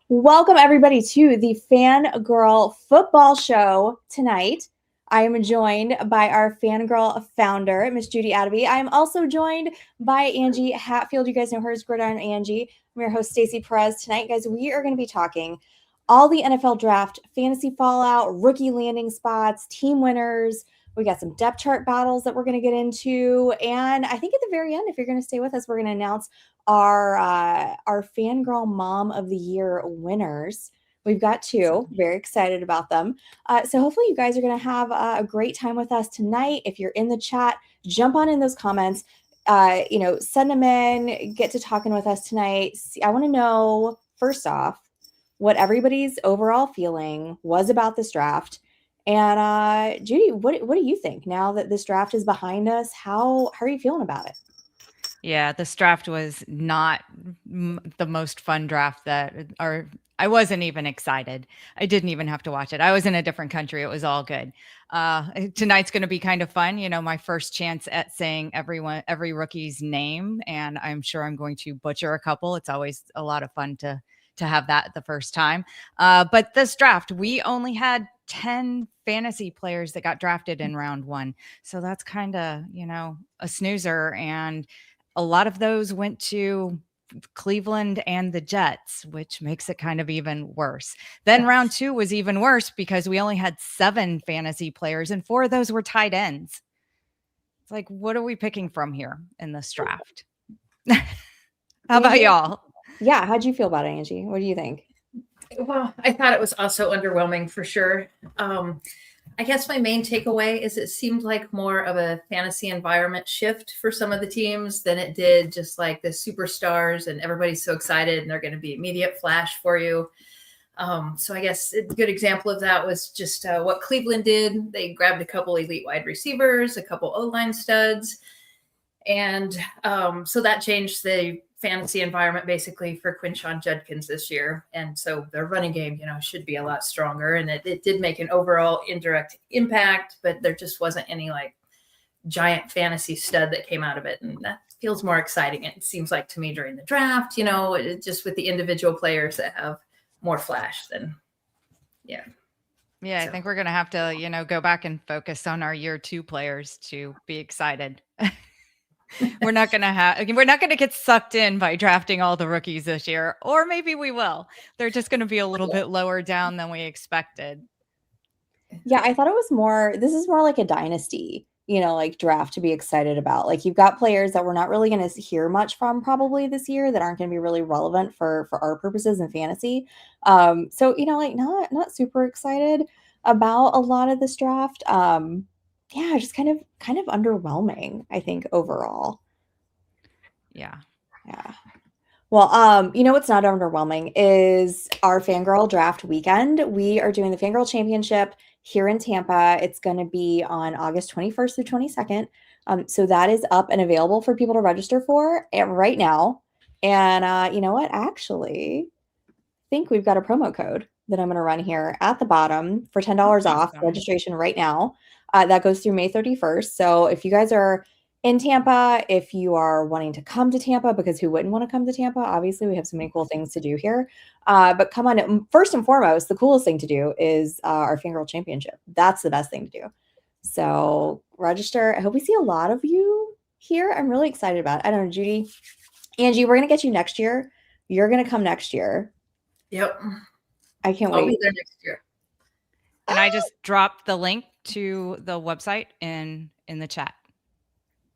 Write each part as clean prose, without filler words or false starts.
Welcome, everybody, to the Fangirl football show tonight. I am joined by our Fangirl founder, Miss Judy Attaby. I am also joined by Angie Hatfield. You guys know her as Gridiron Angie. I'm your host, Stacey Perez. Tonight, guys, we are going to be talking all the NFL draft, fantasy fallout, rookie landing spots, team winners. We got some depth chart battles that we're going to get into. And I think at the very end, if you're going to stay with us, we're going to announce our Fangirl Mom of the Year winners. We've got two. Very excited about them. So hopefully you guys are going to have a great time with us tonight. If you're in the chat, jump on in those comments. Send them in. Get to talking with us tonight. I want to know, first off, what everybody's overall feeling was about this draft. And Judy, what do you think now that this draft is behind us? How are you feeling about it? Yeah, this draft was not the most fun draft I wasn't even excited. I didn't even have to watch it. I was in a different country. It was all good. Tonight's going to be kind of fun. My first chance at saying every rookie's name, and I'm sure I'm going to butcher a couple. It's always a lot of fun to have that the first time. But this draft, we only had 10 fantasy players that got drafted in round one. So that's kind of, a snoozer. And a lot of those went to Cleveland and the Jets, which makes it kind of even worse. Then round two was even worse because we only had 7 fantasy players and 4 of those were tight ends. It's like, what are we picking from here in this draft? How about y'all? Yeah, how'd you feel about it, Angie? What do you think? Well, I thought it was also underwhelming for sure. I guess my main takeaway is it seemed like more of a fantasy environment shift for some of the teams than it did just like the superstars and everybody's so excited and they're going to be immediate flash for you. So I guess a good example of that was just what Cleveland did. They grabbed a couple elite wide receivers, a couple O-line studs. And so that changed the fantasy environment basically for Quinshon Judkins this year. And so their running game, should be a lot stronger. And it did make an overall indirect impact, but there just wasn't any like giant fantasy stud that came out of it. And that feels more exciting. It seems like to me during the draft, just with the individual players that have more flash than, yeah. Yeah, so. I think we're going to have to, go back and focus on our year 2 players to be excited. We're not going to get sucked in by drafting all the rookies this year, or maybe we will. They're just going to be a little bit lower down than we expected. Yeah, I thought this is more like a dynasty, like draft to be excited about. Like you've got players that we're not really going to hear much from probably this year that aren't going to be really relevant for our purposes in fantasy. So, like not super excited about a lot of this draft. Yeah, just kind of underwhelming, I think, overall. Yeah. Well, what's not underwhelming is our Fangirl draft weekend. We are doing the Fangirl Championship here in Tampa. It's going to be on August 21st through 22nd. So that is up and available for people to register for right now. And you know what? Actually, I think we've got a promo code that I'm going to run here at the bottom for $10 off registration right now. That goes through May 31st. So if you guys are in Tampa, if you are wanting to come to Tampa, because who wouldn't want to come to Tampa? Obviously, we have so many cool things to do here. But come on, first and foremost, the coolest thing to do is our Fangirl Championship. That's the best thing to do. So register. I hope we see a lot of you here. I'm really excited about it. I don't know, Judy. Angie, we're going to get you next year. You're going to come next year. Yep. I can't wait. I'll be there next year. And I just dropped the link to the website in the chat.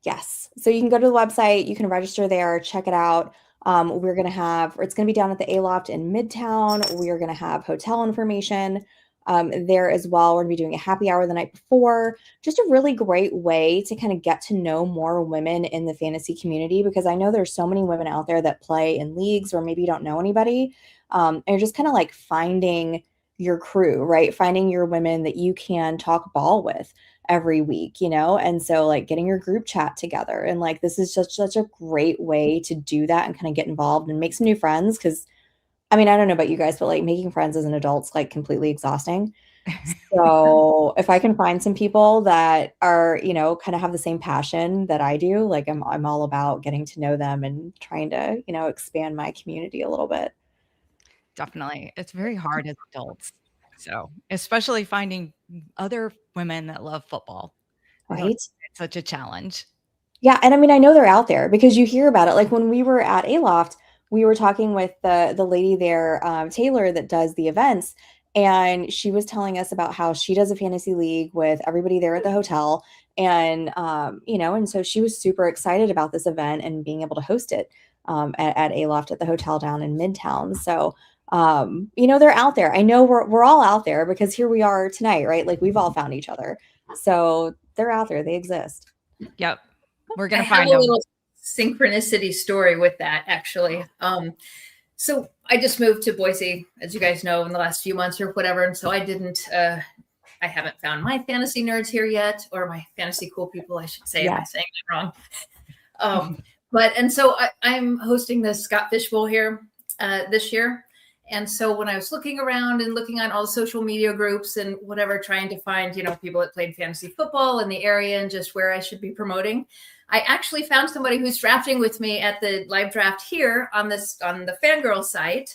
Yes. So you can go to the website, you can register there, check it out. It's going to be down at the A-Loft in Midtown. We are going to have hotel information there as well. We're going to be doing a happy hour the night before. Just a really great way to kind of get to know more women in the fantasy community, because I know there's so many women out there that play in leagues or maybe you don't know anybody. And you're just kind of like finding your crew, right? Finding your women that you can talk ball with every week, and so like getting your group chat together, and like this is just such a great way to do that and kind of get involved and make some new friends. Because I mean, I don't know about you guys, but like making friends as an adult's like completely exhausting. So if I can find some people that are, kind of have the same passion that I do, like I'm all about getting to know them and trying to, expand my community a little bit. Definitely. It's very hard as adults. So, especially finding other women that love football. Right? It's such a challenge. Yeah, and I mean, I know they're out there because you hear about it. Like when we were at Aloft, we were talking with the lady there, Taylor, that does the events, and she was telling us about how she does a fantasy league with everybody there at the hotel, and and so she was super excited about this event and being able to host it at Aloft at the hotel down in Midtown. So they're out there. I know we're all out there because here we are tonight, right? Like we've all found each other. So they're out there. They exist. Yep. We're I going to have find a them. little synchronicity story with that, actually. So I just moved to Boise, as you guys know, in the last few months or whatever. And so I haven't found my fantasy nerds here yet, or my fantasy cool people, I should say. Yeah. Am I saying that wrong? And so I'm hosting the Scott Fish Bowl here this year. And so when I was looking around and looking on all the social media groups and whatever, trying to find, people that played fantasy football in the area and just where I should be promoting, I actually found somebody who's drafting with me at the live draft here on the Fangirl site,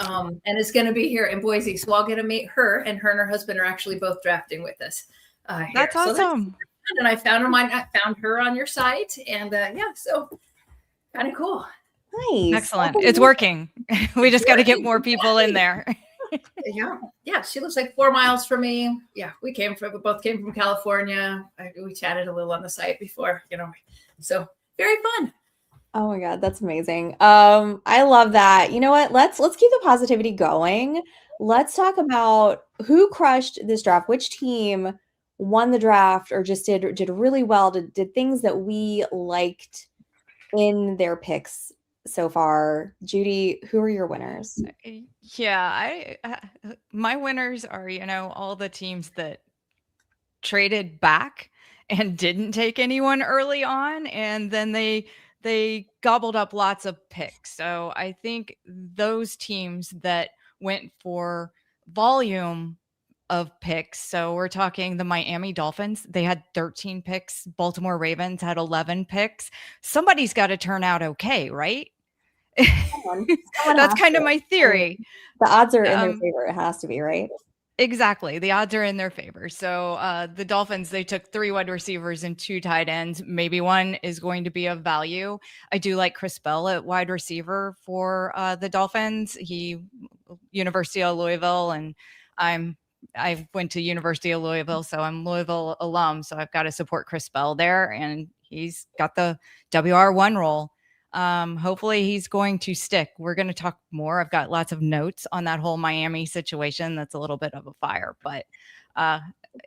and is going to be here in Boise. So I'll get to meet her, and her husband are actually both drafting with us. That's awesome. And I found her on your site, and so kind of cool. Nice. Excellent. It's working. We just got to get more people in there. Yeah. She lives like 4 miles from me. Yeah, we both came from California. We chatted a little on the site before, so very fun. Oh my God, that's amazing. I love that. You know what? Let's keep the positivity going. Let's talk about who crushed this draft, which team won the draft or just did really well, did things that we liked in their picks so far. Judy, who are your winners? Yeah, my winners are, all the teams that traded back and didn't take anyone early on, and then they gobbled up lots of picks. So I think those teams that went for volume of picks. So we're talking the Miami Dolphins. They had 13 picks. Baltimore Ravens had 11 picks. Somebody's got to turn out okay, right? Someone That's kind of my theory. The odds are in their favor. It has to be, right? Exactly. The odds are in their favor. So the Dolphins, they took 3 wide receivers and 2 tight ends. Maybe one is going to be of value. I do like Chris Bell at wide receiver for the Dolphins. He University of Louisville, and I went to University of Louisville, so I'm Louisville alum. So I've got to support Chris Bell there, and he's got the WR1 role. Hopefully he's going to stick. We're going to talk more. I've got lots of notes on that whole Miami situation. That's a little bit of a fire, but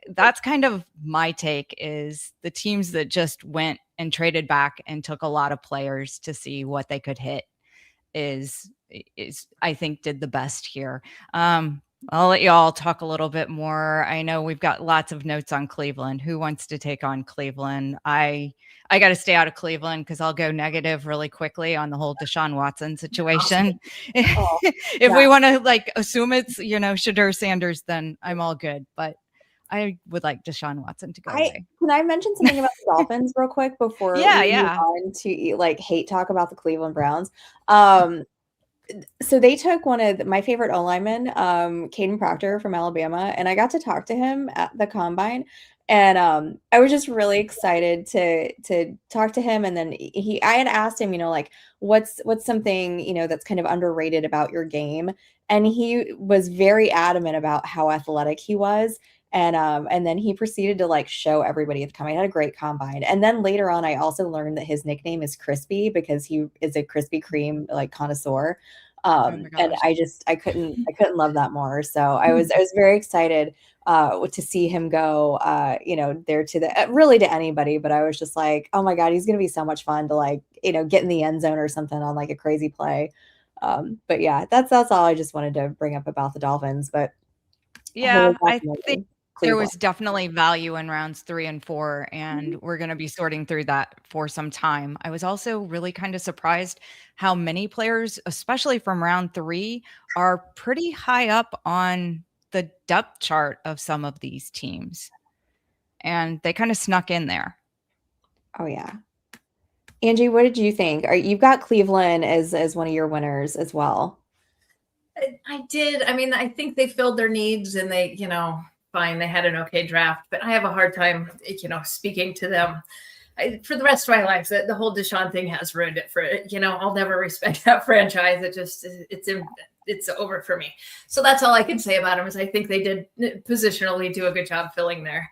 that's kind of my take, is the teams that just went and traded back and took a lot of players to see what they could hit is I think did the best here. I'll let you all talk a little bit more. I know we've got lots of notes on Cleveland. Who wants to take on Cleveland? I got to stay out of Cleveland because I'll go negative really quickly on the whole Deshaun Watson situation. If we want to assume it's, Shadur Sanders, then I'm all good. But I would like Deshaun Watson to go away. Can I mention something about the Dolphins real quick before we move on to hate talk about the Cleveland Browns? So they took one of my favorite O-linemen, Caden Proctor from Alabama, and I got to talk to him at the combine. And I was just really excited to talk to him. And then I had asked him, what's something, that's kind of underrated about your game. And he was very adamant about how athletic he was. And then he proceeded to show everybody at the combine. I had a great combine. And then later on, I also learned that his nickname is Crispy because he is a Krispy Kreme connoisseur. And I couldn't love that more. So I was very excited to see him go, there to really to anybody. But I was just like, oh my God, he's going to be so much fun to get in the end zone or something on a crazy play. But yeah, that's all I just wanted to bring up about the Dolphins. But yeah, I think there was definitely value in rounds 3 and 4, and we're going to be sorting through that for some time. I was also really kind of surprised how many players, especially from round 3, are pretty high up on the depth chart of some of these teams. And they kind of snuck in there. Oh, yeah. Angie, what did you think? You've got Cleveland as one of your winners as well. I did. I mean, I think they filled their needs and they, fine, they had an okay draft, but I have a hard time, speaking to them. For the rest of my life, the whole Deshaun thing has ruined it for, I'll never respect that franchise. It's over for me. So that's all I can say about them is I think they did positionally do a good job filling their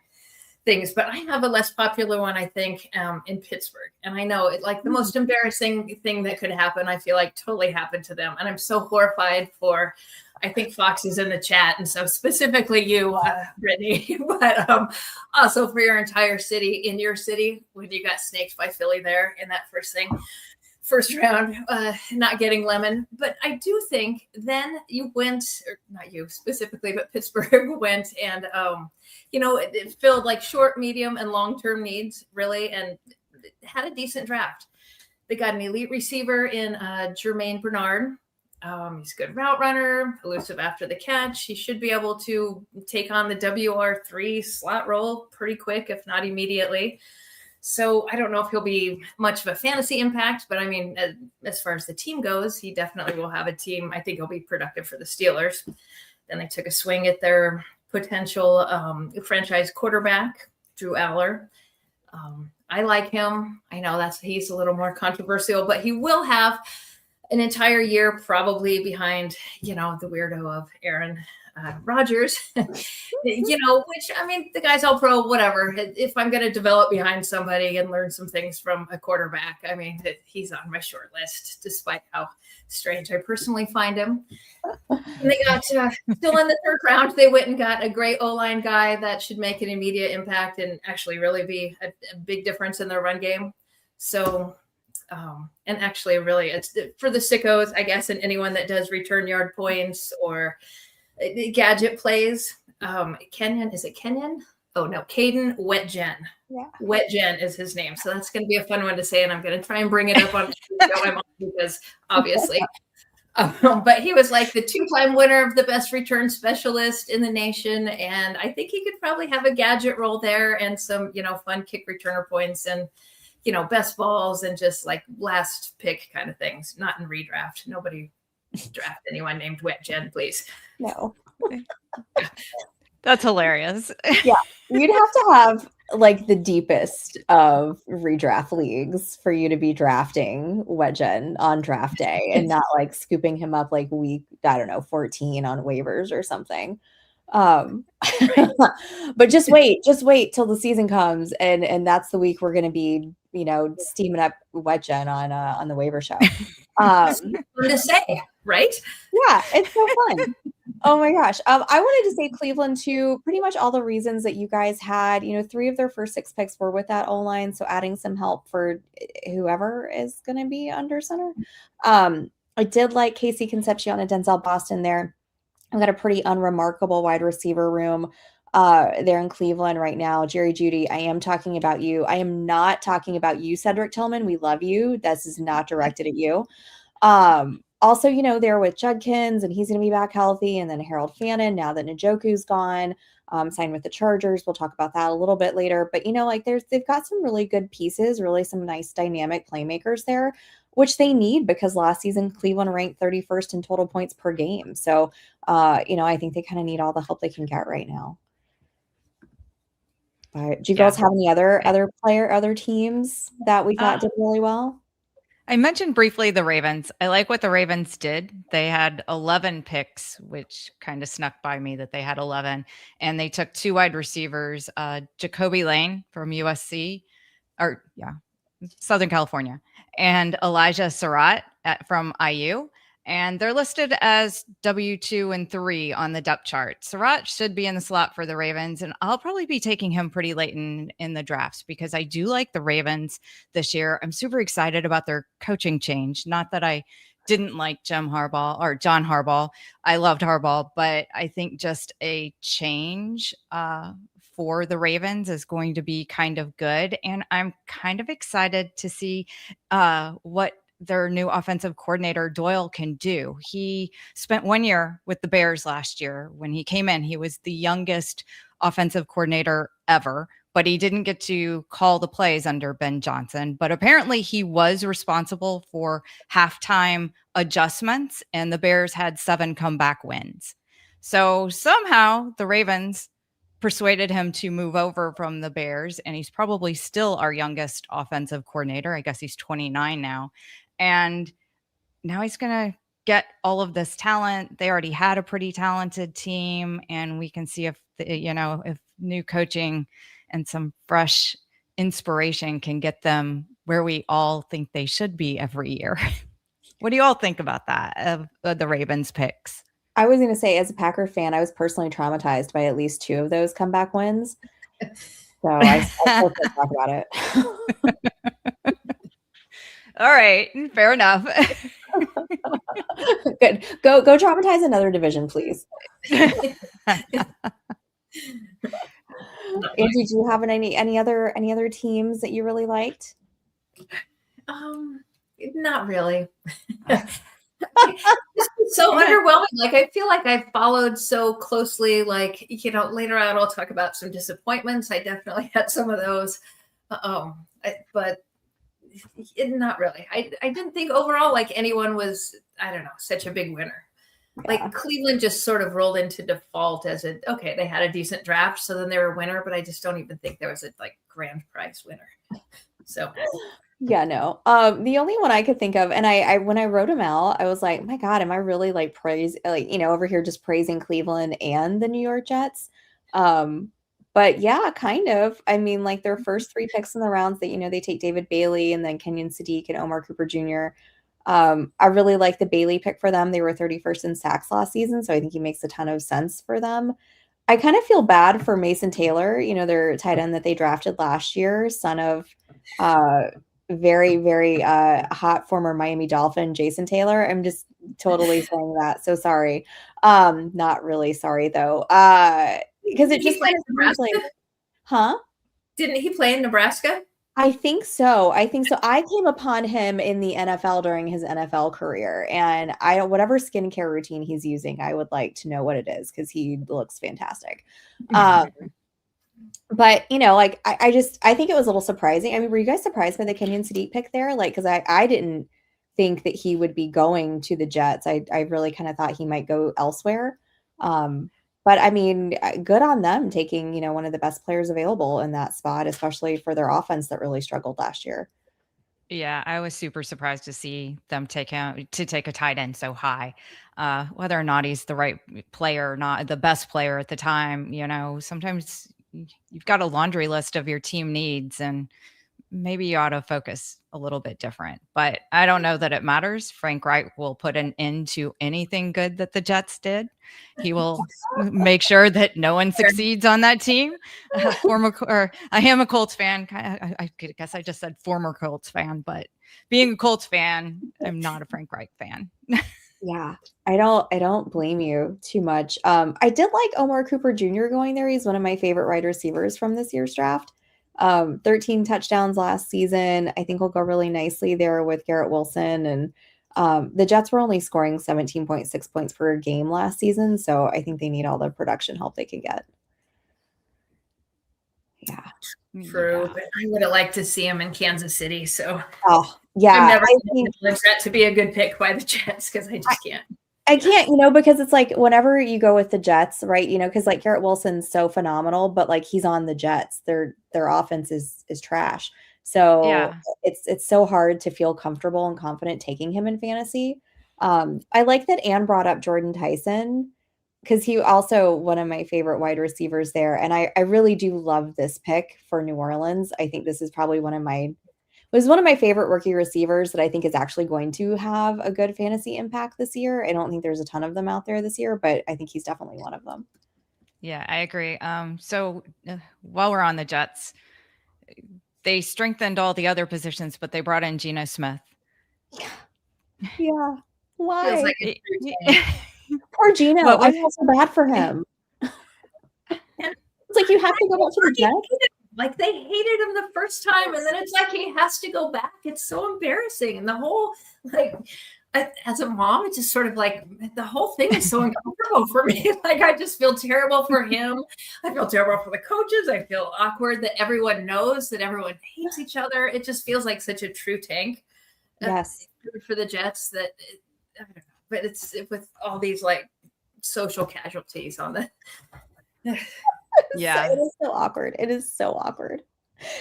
things, but I have a less popular one, I think, in Pittsburgh. And I know the most embarrassing thing that could happen, I feel like totally happened to them. And I'm so horrified for, I think Fox is in the chat. And so specifically you, Brittany, but also for your entire city, in your city, when you got snaked by Philly there in that first round, not getting Lemon. But I do think then you went, or not you specifically, but Pittsburgh went and, it filled like short, medium, and long-term needs, really, and had a decent draft. They got an elite receiver in Jermaine Bernard. He's a good route runner, elusive after the catch. He should be able to take on the WR3 slot role pretty quick, if not immediately. So I don't know if he'll be much of a fantasy impact, but I mean, as far as the team goes, he definitely will have a team. I think he'll be productive for the Steelers. Then they took a swing at their potential franchise quarterback, Drew Aller. I like him. I know he's a little more controversial, but he will have an entire year probably behind, the weirdo of Aaron Rodgers, which, I mean, the guy's all pro, whatever. If I'm going to develop behind somebody and learn some things from a quarterback, I mean, he's on my short list, despite how strange I personally find him. And they got still in the third round. They went and got a great O-line guy that should make an immediate impact and actually really be a big difference in their run game. So, and actually really it's for the sickos, I guess, and anyone that does return yard points or gadget plays. Kenyon, is it Kenyon? Oh no, Caden Wetjen. Yeah. Wetjen is his name. So that's going to be a fun one to say. And I'm going to try and bring it up on because obviously, but he was like the 2-time winner of the best return specialist in the nation. And I think he could probably have a gadget role there and some, fun kick returner points and, best balls and just like last pick kind of things, not in redraft. Nobody draft anyone named Wetjen, please. No. That's hilarious. Yeah. You'd have to have like the deepest of redraft leagues for you to be drafting Wetjen on draft day and not like scooping him up like week, 14 on waivers or something. But just wait till the season comes and that's the week we're going to be, steaming up Wetjen on the waiver show. Fun to say, right? Yeah, it's so fun. Oh my gosh. I wanted to say Cleveland too, pretty much all the reasons that you guys had, 3 of their first 6 picks were with that O-line. So adding some help for whoever is going to be under center. I did like Casey Concepcion and Denzel Boston there. I've got a pretty unremarkable wide receiver room there in Cleveland right now. Jerry Jeudy, I am talking about you. I am not talking about you, Cedric Tillman. We love you. This is not directed at you. Also, they're with Judkins and he's going to be back healthy. And then Harold Fannin, now that Njoku's gone, signed with the Chargers. We'll talk about that a little bit later. But, they've got some really good pieces, really some nice dynamic playmakers there, which they need because last season Cleveland ranked 31st in total points per game. So, I think they kind of need all the help they can get right now. But do you girls have any other teams that we thought did really well? I mentioned briefly the Ravens. I like what the Ravens did. They had 11 picks, which kind of snuck by me that they had 11. And they took 2 wide receivers, Jacoby Lane from Southern California, and Elijah Surratt from IU. And they're listed as W2 and 3 on the depth chart. Surratt should be in the slot for the Ravens, and I'll probably be taking him pretty late in the drafts because I do like the Ravens this year. I'm super excited about their coaching change. Not that I didn't like John Harbaugh. I loved Harbaugh, but I think just a change for the Ravens is going to be kind of good. And I'm kind of excited to see what their new offensive coordinator Doyle can do. He spent 1 year with the Bears last year. When he came in, he was the youngest offensive coordinator ever, but he didn't get to call the plays under Ben Johnson. But apparently he was responsible for halftime adjustments, and the Bears had 7 comeback wins. So somehow the Ravens persuaded him to move over from the Bears, and he's probably still our youngest offensive coordinator. I guess he's 29 now. And now he's going to get all of this talent. They already had a pretty talented team, and we can see if if new coaching and some fresh inspiration can get them where we all think they should be every year. What do you all think about that, of the Ravens picks? I was going to say, as a Packer fan, I was personally traumatized by at least 2 of those comeback wins. So I still can't talk about it. All right, fair enough. Good. Go traumatize another division, please. Angie, do you have any other teams that you really liked? Not really. It's so underwhelming. Like, I feel like I followed so closely. Like, later on I'll talk about some disappointments. I definitely had some of those, but not really. I didn't think overall like anyone was, I don't know, such a big winner. Yeah. Like, Cleveland just sort of rolled into default as okay, they had a decent draft, so then they were a winner, but I just don't even think there was a like grand prize winner. So yeah, no. The only one I could think of, and I when I wrote them out, I was like, my God, am I really like over here just praising Cleveland and the New York Jets? But yeah, kind of. I mean, like, their first 3 picks in the rounds that, they take David Bailey and then Kenyon Sadiq and Omar Cooper Jr. I really like the Bailey pick for them. They were 31st in sacks last season, so I think he makes a ton of sense for them. I kind of feel bad for Mason Taylor, their tight end that they drafted last year, son of very, very hot former Miami Dolphin Jason Taylor. I'm just totally saying that. So sorry. Not really sorry though. Because it just kind of seems like, huh? Didn't he play in Nebraska? I think so. I came upon him in the NFL during his NFL career, and whatever skincare routine he's using, I would like to know what it is because he looks fantastic. But like I think it was a little surprising. I mean, were you guys surprised by the Kenyon Sadiq pick there? Like, because I didn't think that he would be going to the Jets. I really kind of thought he might go elsewhere. But I mean, good on them taking, one of the best players available in that spot, especially for their offense that really struggled last year. Yeah, I was super surprised to see them take a tight end so high. Whether or not he's the right player or not, the best player at the time, sometimes you've got a laundry list of your team needs, and maybe you ought to focus a little bit different. But I don't know that it matters. Frank Reich will put an end to anything good that the Jets did. He will make sure that no one succeeds on that team. I am a Colts fan. I guess I just said former Colts fan, but being a Colts fan, I'm not a Frank Reich fan. Yeah, I don't blame you too much. I did like Omar Cooper Jr. going there. He's one of my favorite wide receivers from this year's draft. 13 touchdowns last season. I think will go really nicely there with Garrett Wilson. And the Jets were only scoring 17.6 points per game last season. So I think they need all the production help they can get. Yeah. True. Yeah. But I would have liked to see him in Kansas City. So yeah. I'm never going to that to be a good pick by the Jets because I just can't. I can't, because it's like whenever you go with the Jets, right? Because like Garrett Wilson's so phenomenal, but like he's on the Jets. Their offense is trash. So yeah. It's so hard to feel comfortable and confident taking him in fantasy. I like that Anne brought up Jordan Tyson because he also one of my favorite wide receivers there. And I really do love this pick for New Orleans. I think this is probably one of my favorite rookie receivers that I think is actually going to have a good fantasy impact this year. I don't think there's a ton of them out there this year, but I think he's definitely one of them. Yeah, I agree. So while we're on the Jets, they strengthened all the other positions, but they brought in Geno Smith. Yeah. Why? Feels like poor Geno. I feel so bad for him. It's like you have to go back to the Jets. Like they hated him the first time, and then it's like he has to go back. It's so embarrassing. And the whole, like, as a mom, it's just sort of like the whole thing is so uncomfortable for me. Like, I just feel terrible for him. I feel terrible for the coaches. I feel awkward that everyone knows that everyone hates each other. It just feels like such a true tank. Yes. For the Jets that I don't know, but it's with all these like social casualties on the. Yeah. It is so awkward. It is so awkward.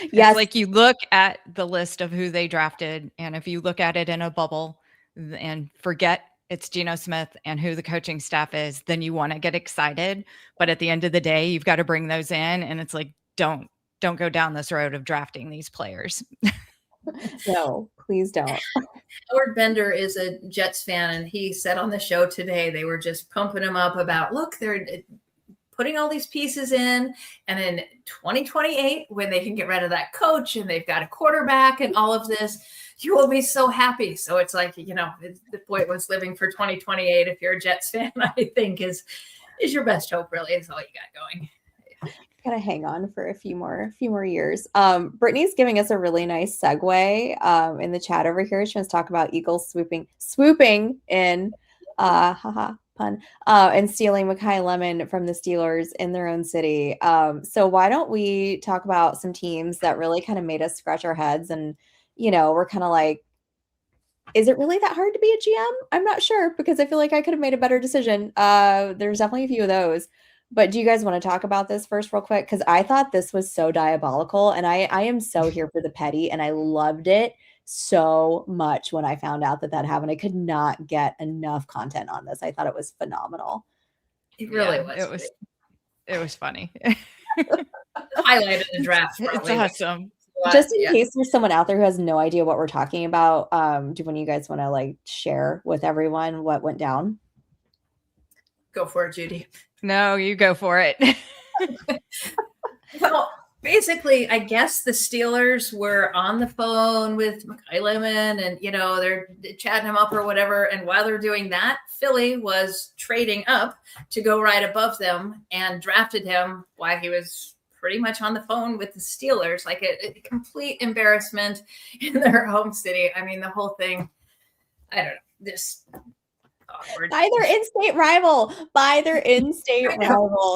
It's Yes. like you look at the list of who they drafted, and if you look at it in a bubble and forget it's Geno Smith and who the coaching staff is, then you want to get excited. But at the end of the day, you've got to bring those in, and it's like, don't go down this road of drafting these players. No, please don't. Howard Bender is a Jets fan, and he said on the show today they were just pumping him up about, look, they're putting all these pieces in, and in 2028, when they can get rid of that coach and they've got a quarterback and all of this, you will be so happy. So it's like, the point was living for 2028. If you're a Jets fan, I think is your best hope. Really, is all you got going. Gotta hang on for a few more years. Brittany's giving us a really nice segue in the chat over here. She wants to talk about Eagles swooping in, haha, pun, and stealing Mekhi Lemon from the Steelers in their own city. So why don't we talk about some teams that really kind of made us scratch our heads, and we're kind of like, is it really that hard to be a GM? I'm not sure, because I feel like I could have made a better decision. There's definitely a few of those. But do you guys want to talk about this first real quick? Because I thought this was so diabolical, and I am so here for the petty, and I loved it so much when I found out that happened. I could not get enough content on this. I thought it was phenomenal. It really was. It was funny. Highlighted the draft. It's awesome. Just in case there's someone out there who has no idea what we're talking about, do one of you guys want to like share with everyone what went down? Go for it, Judy. No, you go for it. Well, basically, I guess the Steelers were on the phone with Mekhi Lemon, and they're chatting him up or whatever. And while they're doing that, Philly was trading up to go right above them and drafted him while he was pretty much on the phone with the Steelers. Like a complete embarrassment in their home city. I mean, the whole thing. I don't know. Just awkward. By their in-state rival.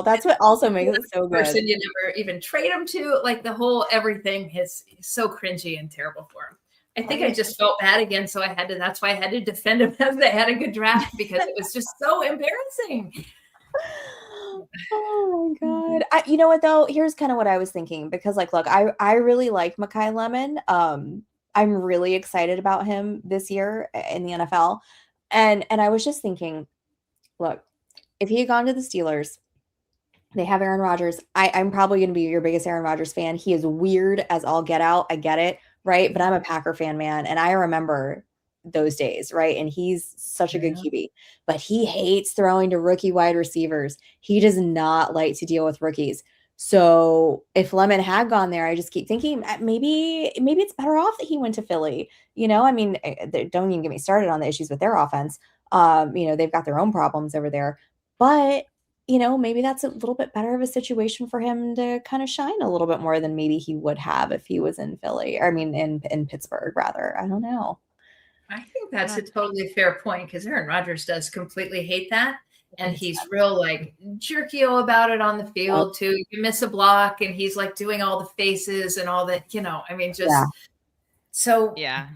That's what also makes it so good. Person you never even trade him to. Like the whole everything is so cringy and terrible for him. I think I just felt bad again, so that's why I had to defend him as they had a good draft, because it was just so embarrassing. Oh my God. You know what though? Here's kind of what I was thinking, because like, look, I really like Mekhi Lemon. I'm really excited about him this year in the NFL. And I was just thinking, look, if he had gone to the Steelers, they have Aaron Rodgers. I'm probably going to be your biggest Aaron Rodgers fan. He is weird as all get out. I get it, right? But I'm a Packer fan, man. And I remember those days, right? And he's such a good QB. But he hates throwing to rookie wide receivers. He does not like to deal with rookies. So if Lemon had gone there, I just keep thinking maybe it's better off that he went to Philly. I mean, don't even get me started on the issues with their offense. They've got their own problems over there. But, maybe that's a little bit better of a situation for him to kind of shine a little bit more than maybe he would have if he was in Philly. Or, I mean, in Pittsburgh, rather. I don't know. I think that's a totally fair point, because Aaron Rodgers does completely hate that. And he's real like jerky-o about it on the field too. You miss a block and he's like doing all the faces and all that, I mean, just so yeah.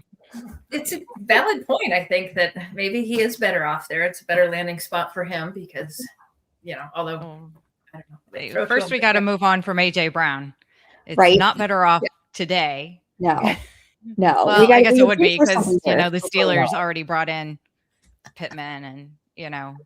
It's a valid point. I think that maybe he is better off there. It's a better landing spot for him because, although I don't know. First we got to move on from AJ Brown. It's not better off today. No. Well, I guess it would be because, the Steelers already brought in Pittman and,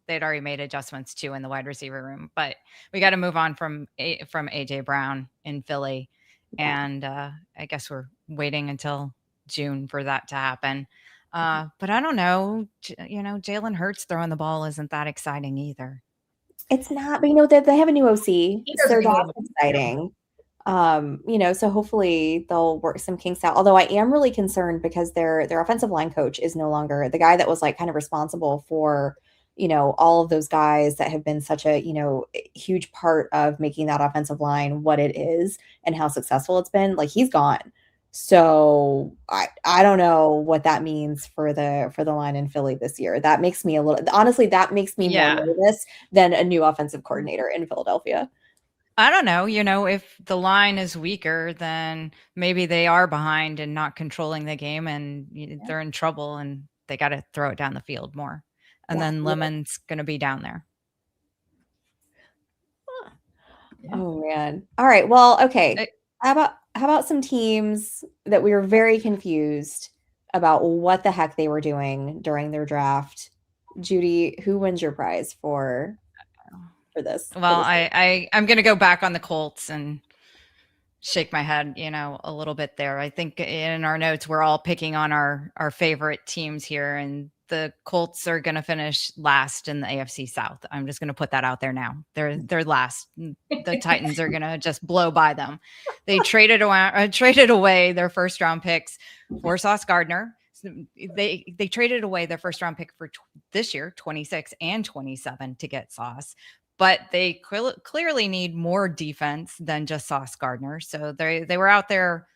they'd already made adjustments too in the wide receiver room, but we got to move on from AJ Brown in Philly. And I guess we're waiting until June for that to happen. But I don't know, Jalen Hurts throwing the ball isn't that exciting either. It's not, but they have a new OC, so that's exciting. So hopefully they'll work some kinks out. Although I am really concerned because their offensive line coach is no longer the guy that was like kind of responsible for, all of those guys that have been such a, huge part of making that offensive line what it is and how successful it's been. Like he's gone. So I don't know what that means for the line in Philly this year. That makes me more nervous than a new offensive coordinator in Philadelphia. I don't know, if the line is weaker, then maybe they are behind and not controlling the game and they're in trouble and they got to throw it down the field more. and then Lemon's going to be down there. Oh man. All right. Well, okay. How about some teams that we were very confused about what the heck they were doing during their draft? Judy, who wins your prize for this? Well, I'm going to go back on the Colts and shake my head, a little bit there. I think in our notes, we're all picking on our favorite teams here, and the Colts are going to finish last in the AFC South. I'm just going to put that out there now. They're last. The Titans are going to just blow by them. They traded away their first round picks for Sauce Gardner. They traded away their first round pick for this year, 26 and 27, to get Sauce. But they clearly need more defense than just Sauce Gardner. So they were out there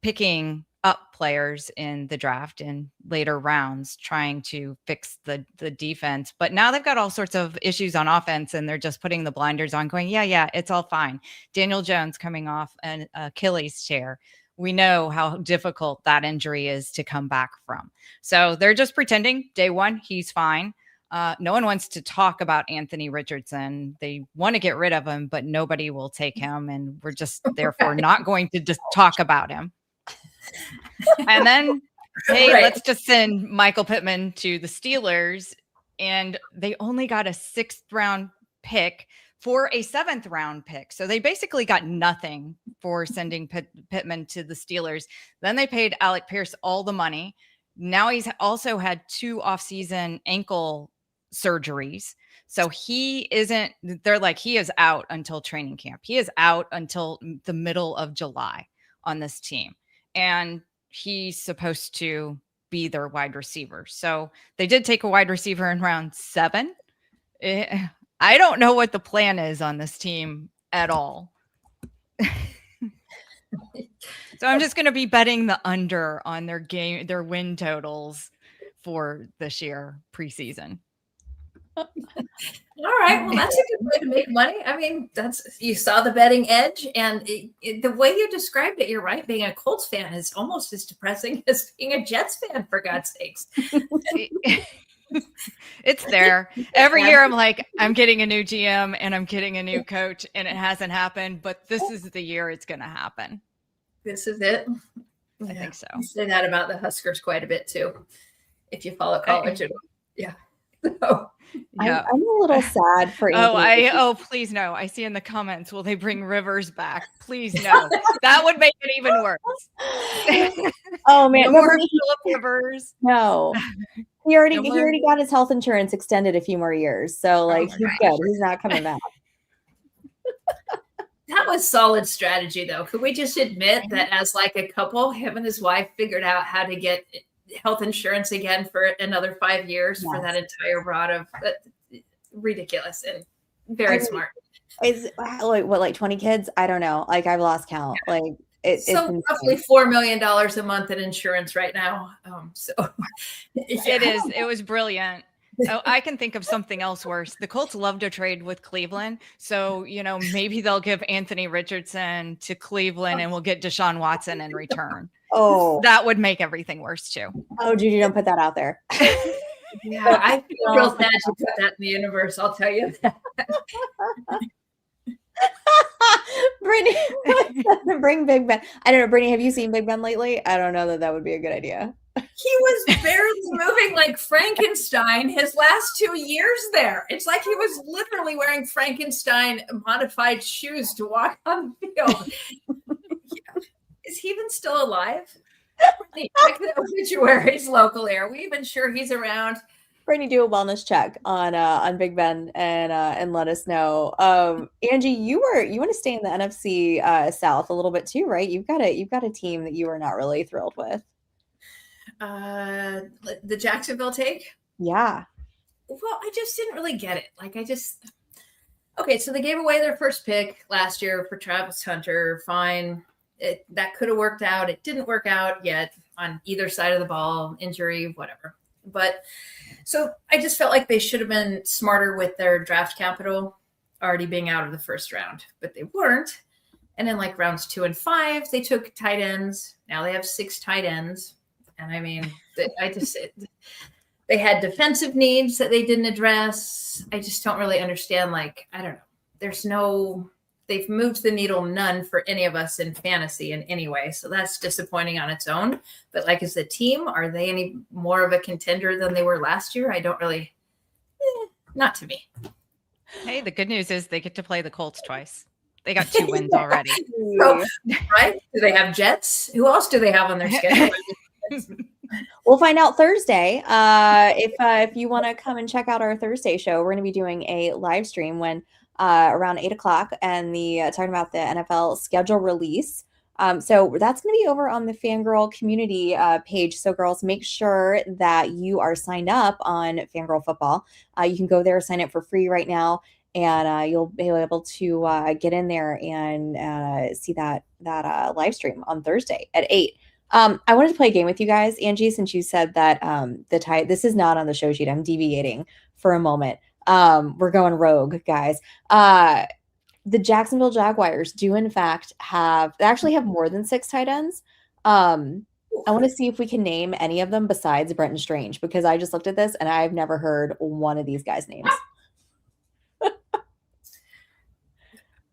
picking up players in the draft in later rounds, trying to fix the defense. But now they've got all sorts of issues on offense, and they're just putting the blinders on, going, yeah, it's all fine. Daniel Jones coming off an Achilles tear. We know how difficult that injury is to come back from. So they're just pretending day one, he's fine. No one wants to talk about Anthony Richardson. They want to get rid of him, but nobody will take him. And we're just therefore not going to just talk about him. And then, hey, let's just send Michael Pittman to the Steelers. And they only got a 6th round pick for a 7th round pick. So they basically got nothing for sending Pittman to the Steelers. Then they paid Alec Pierce all the money. Now he's also had 2 off-season ankle surgeries. So he is out until training camp. He is out until the middle of July on this team. And he's supposed to be their wide receiver. So they did take a wide receiver in round 7. I don't know what the plan is on this team at all. So I'm just going to be betting the under on their win totals for this year preseason. All right. Well, that's a good way to make money. I mean, you saw the betting edge, and the way you described it, you're right. Being a Colts fan is almost as depressing as being a Jets fan, for God's sakes. It's there. Every year I'm like, I'm getting a new GM and I'm getting a new coach, and it hasn't happened, but this is the year it's going to happen. This is it. I think so. I say that about the Huskers quite a bit too. If you follow college, yeah. So, yeah. I'm a little sad for Anthony. Please no. I see in the comments, will they bring Rivers back? Please no. That would make it even worse. Oh man, no more Phillip Rivers. No. He already got his health insurance extended a few more years. So he's good. He's not coming back. That was solid strategy though. Could we just admit that as like a couple, him and his wife figured out how to get health insurance again for another 5 years for that entire rod of ridiculous and very smart. Is like 20 kids? I don't know. Like I've lost count. Yeah. Like it's roughly $4 million a month in insurance right now. It was brilliant. Oh, I can think of something else worse. The Colts love to trade with Cleveland. So, maybe they'll give Anthony Richardson to Cleveland and we'll get Deshaun Watson in return. Oh, that would make everything worse too. Oh, Judy, don't put that out there. Yeah, I feel real sad you put that in the universe. I'll tell you that. Brittany, bring Big Ben. I don't know, Brittany, have you seen Big Ben lately? I don't know that would be a good idea. He was barely moving like Frankenstein his last 2 years there. It's like he was literally wearing Frankenstein modified shoes to walk on the field. Is he even still alive? Check the obituaries locally. Are we even sure he's around? Brittany, do a wellness check on Big Ben and let us know. Angie, you want to stay in the NFC South a little bit too, right? You've got a team that you are not really thrilled with. The Jacksonville take? Yeah. Well, I just didn't really get it. Okay, so they gave away their first pick last year for Travis Hunter. Fine. That could have worked out. It didn't work out yet on either side of the ball, injury, whatever. But so I just felt like they should have been smarter with their draft capital already being out of the first round, but they weren't. And in rounds 2 and 5, they took tight ends. Now they have 6 tight ends. And I mean, they had defensive needs that they didn't address. I just don't really understand. Like, I don't know. They've moved the needle none for any of us in fantasy in any way. So that's disappointing on its own. But like as a team, are they any more of a contender than they were last year? I don't really, not to me. Hey, the good news is they get to play the Colts twice. They got 2 wins already. So, right? Do they have Jets? Who else do they have on their schedule? We'll find out Thursday. If you want to come and check out our Thursday show, we're going to be doing a live stream when around 8:00 and talking about the NFL schedule release. So that's going to be over on the Fangirl community page. So girls, make sure that you are signed up on Fangirl Football. You can go there, sign up for free right now, and you'll be able to get in there and see that live stream on Thursday at 8. I wanted to play a game with you guys, Angie, since you said that this is not on the show sheet. I'm deviating for a moment. We're going rogue, guys. The Jacksonville Jaguars do in fact actually have more than 6 tight ends. I want to see if we can name any of them besides Brenton Strange, because I just looked at this and I've never heard one of these guys' names.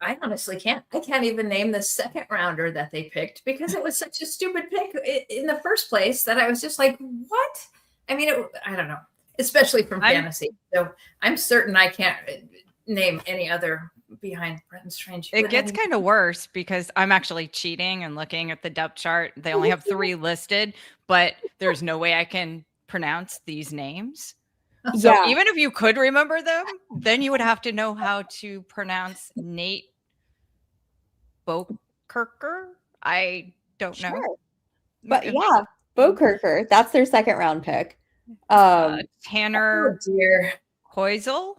I honestly can't. I can't even name the second rounder that they picked because it was such a stupid pick in the first place that I was just like, what? I mean, I don't know, especially from fantasy. So I'm certain I can't name any other behind Brenton Strange. It gets kind of worse because I'm actually cheating and looking at the depth chart. They only have 3 listed, but there's no way I can pronounce these names. So even if you could remember them, then you would have to know how to pronounce Nate Bokerker. I don't know. But yeah, Bokerker. That's their second round pick. Tanner Koisel.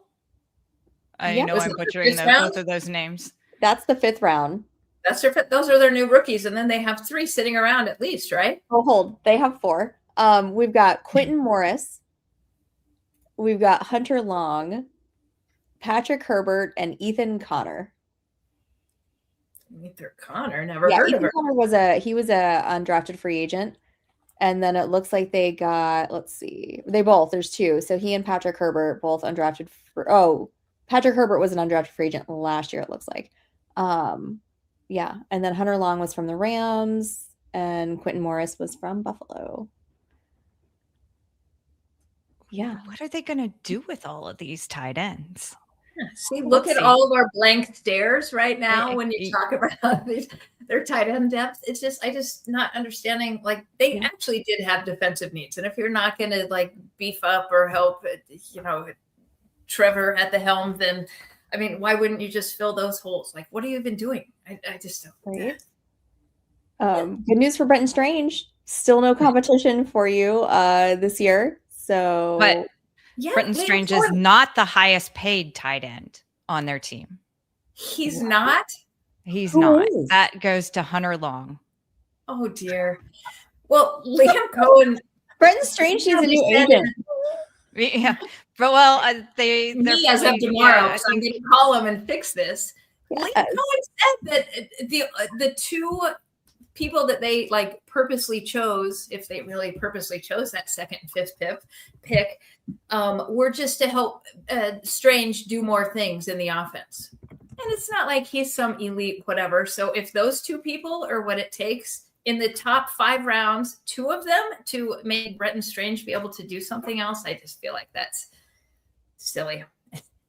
I know I'm butchering both of those names. That's the 5th round. Those are their new rookies, and then they have 3 sitting around at least, right? Oh, hold. They have 4. We've got Quentin Morris. We've got Hunter Long, Patrick Herbert, and Ethan Connor. Ethan Connor, never heard Ethan of her. Connor was a undrafted free agent. And then it looks like they got, there's 2. So he and Patrick Herbert both undrafted Patrick Herbert was an undrafted free agent last year, it looks like. And then Hunter Long was from the Rams and Quentin Morris was from Buffalo. Yeah. What are they going to do with all of these tight ends? See, look at all of our blank stares right now when you talk about their tight end depth. It's just, not understanding, like they actually did have defensive needs. And if you're not going to like beef up or help, Trevor at the helm, then, I mean, why wouldn't you just fill those holes? Like, what are you even doing? I just don't. Good news for Brenton Strange. Still no competition for you this year. So, but Brenton Strange is not the highest paid tight end on their team. He's not? He's not. That goes to Hunter Long. Oh, dear. Well, Liam Cohen. Brenton Strange is a new agent. Yeah. But they're as of tomorrow, so I'm going to call him and fix this. Liam Cohen said that the 2 people that they like purposely chose, if they really purposely chose that 2nd and 5th pick, were just to help Strange do more things in the offense. And it's not like he's some elite whatever. So if those 2 people are what it takes in the top 5 rounds, 2 of them to make Brenton Strange be able to do something else, I just feel like that's silly.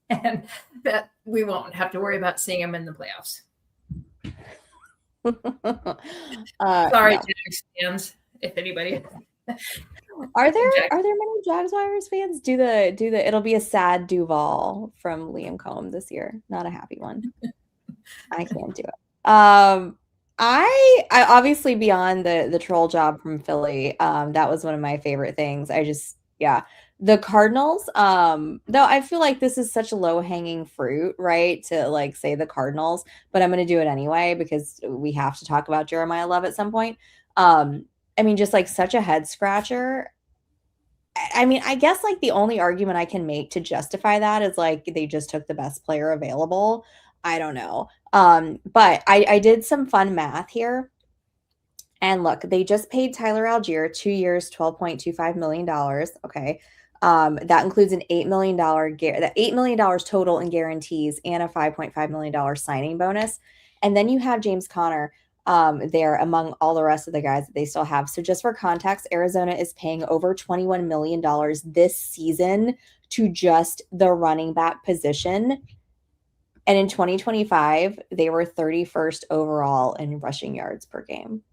And that we won't have to worry about seeing him in the playoffs. Sorry, Jags fans, if anybody. Are there many Jaguars fans? Do the it'll be a sad Duval from Liam Cohen this year. Not a happy one. I can't do it. I obviously, beyond the troll job from Philly, that was one of my favorite things. The Cardinals, though I feel like this is such a low-hanging fruit, right, to like say the Cardinals, but I'm going to do it anyway because we have to talk about Jeremiah Love at some point. I mean, just like such a head scratcher. I mean, I guess like the only argument I can make to justify that is like they just took the best player available. I don't know. But I did some fun math here. And look, they just paid Tyler Algier 2 years, $12.25 million. Okay. That includes an $8 million that $8 million total in guarantees and a $5.5 million signing bonus. And then you have James Conner there among all the rest of the guys that they still have. So just for context, Arizona is paying over $21 million this season to just the running back position. And in 2025, they were 31st overall in rushing yards per game.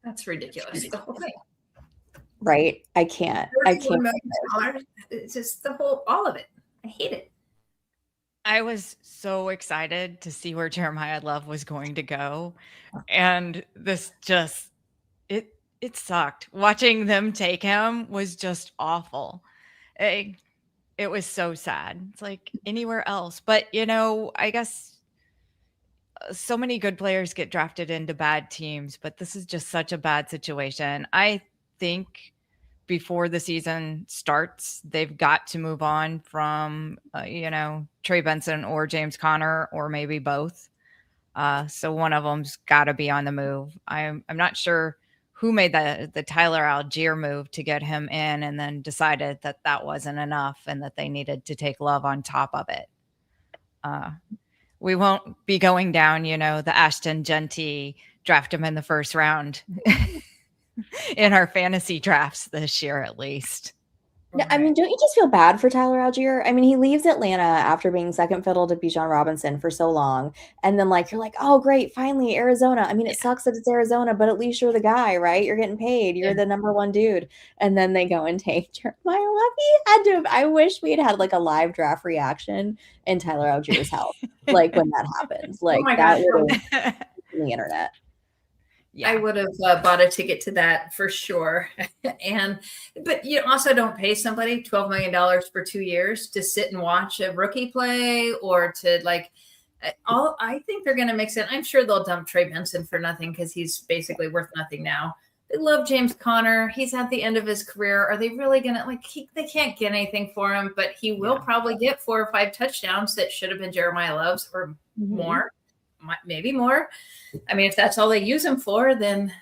That's ridiculous. The whole thing. Right? I can't. It's just all of it. I hate it. I was so excited to see where Jeremiah Love was going to go. And this just, it sucked. Watching them take him was just awful. It was so sad. It's like anywhere else. But, I guess so many good players get drafted into bad teams, but this is just such a bad situation. I think before the season starts, they've got to move on from, Trey Benson or James Conner, or maybe both. So one of them's got to be on the move. I'm not sure who made the Tyler Algier move to get him in and then decided that wasn't enough and that they needed to take Love on top of it. We won't be going down, the Ashton Genty, draft him in the first round in our fantasy drafts this year, at least. No, I mean, don't you just feel bad for Tyler Algier? I mean, he leaves Atlanta after being second fiddle to Bijan Robinson for so long. And then, you're like, oh, great, finally, Arizona. I mean, it sucks that it's Arizona, but at least you're the guy, right? You're getting paid. You're the number one dude. And then they go and take Jeremiah Love. I wish we had a live draft reaction in Tyler Algier's house, when that happens. That would have been the internet. Yeah. I would have bought a ticket to that for sure. But you also don't pay somebody $12 million for 2 years to sit and watch a rookie play or to I think they're going to mix it. I'm sure they'll dump Trey Benson for nothing because he's basically worth nothing now. They love James Conner. He's at the end of his career. Are they really going to they can't get anything for him, but he will probably get 4 or 5 touchdowns that should have been Jeremiah Love's or more. Maybe more. I mean, if that's all they use him for, then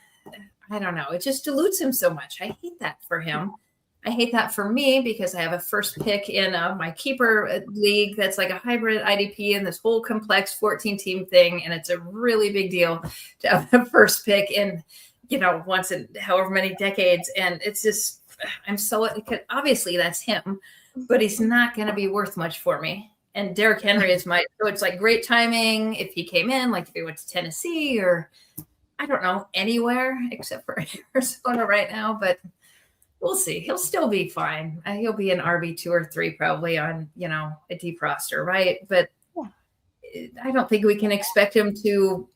I don't know. It just dilutes him so much. I hate that for him. I hate that for me because I have a first pick in my keeper league that's like a hybrid IDP and this whole complex 14-team thing. And it's a really big deal to have a first pick in, once in however many decades. And it's just, obviously that's him, but he's not going to be worth much for me. And Derrick Henry is so it's great timing if he came in, if he went to Tennessee or I don't know, anywhere except for Arizona right now, but we'll see. He'll still be fine. He'll be an RB 2 or 3 probably on, a deep roster, right? But I don't think we can expect him to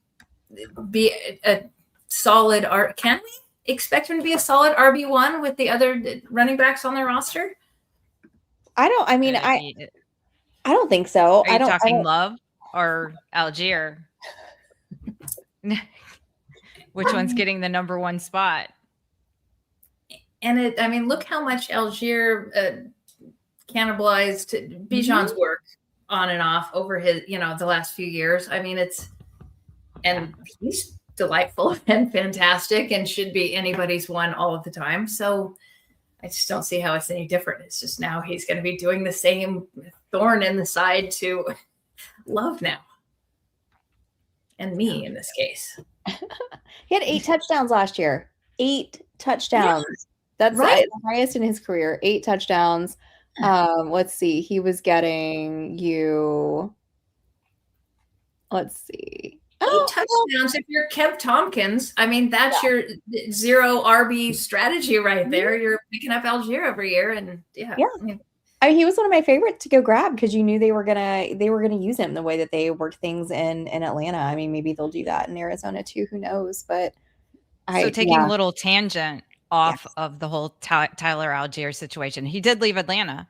be a solid Can we expect him to be a solid RB1 with the other running backs on their roster? I don't think so. Are you talking Love or Algier? Which one's getting the number 1 spot? And look how much Algier cannibalized Bijan's work on and off over his, the last few years. And he's delightful and fantastic and should be anybody's one all of the time. So I just don't see how it's any different. It's just now he's going to be doing the same thorn in the side to Love now. And me in this case. He had 8 touchdowns last year. 8 touchdowns. Yeah. That's the highest in his career. 8 touchdowns. Let's see. He was getting let's see. 8 touchdowns if you're Kev Tompkins. That's your 0 RB strategy right there. You're picking up Algier every year, and he was one of my favorites to go grab because you knew they were gonna use him the way that they worked things in Atlanta. Maybe they'll do that in Arizona too. Who knows? But taking a little tangent off of the whole Tyler Algier situation, he did leave Atlanta.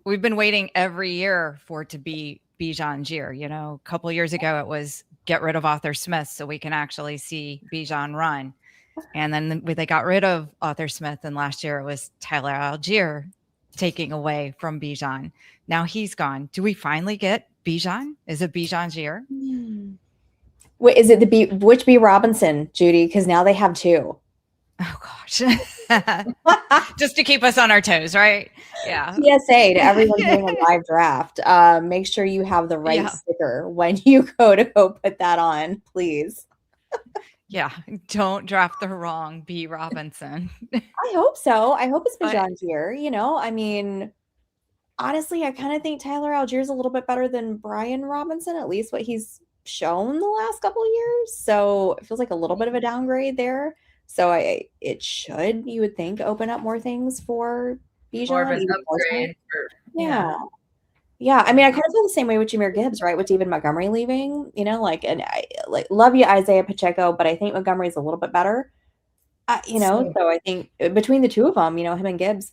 We've been waiting every year for it to be Bijan Algier. A couple of years ago, it was get rid of Arthur Smith so we can actually see Bijan run. And then they got rid of Arthur Smith. And last year it was Tyler Algier taking away from Bijan. Now he's gone. Do we finally get Bijan? Is it Bijan Algier? Wait, is it which B Robinson, Judy? Because now they have 2. Oh gosh. Just to keep us on our toes, right? Yeah. PSA to everyone doing a live draft. Make sure you have the right Yeah. sticker when you go put that on, please. Yeah. Don't draft the wrong B. Robinson. I hope so. I hope it's But- Bijan here. I mean, honestly, I kind of think Tyler Algier's a little bit better than Brian Robinson, at least what he's shown the last couple of years. So it feels like a little bit of a downgrade there. So it should, you would think, open up more things for Bijan. More of an even more so. upgrade. Yeah. Yeah. I mean, I kind of feel the same way with Jameer Gibbs, right? With David Montgomery leaving, and I love you, Isaiah Pacheco, but I think Montgomery's a little bit better. So I think between the two of them, him and Gibbs,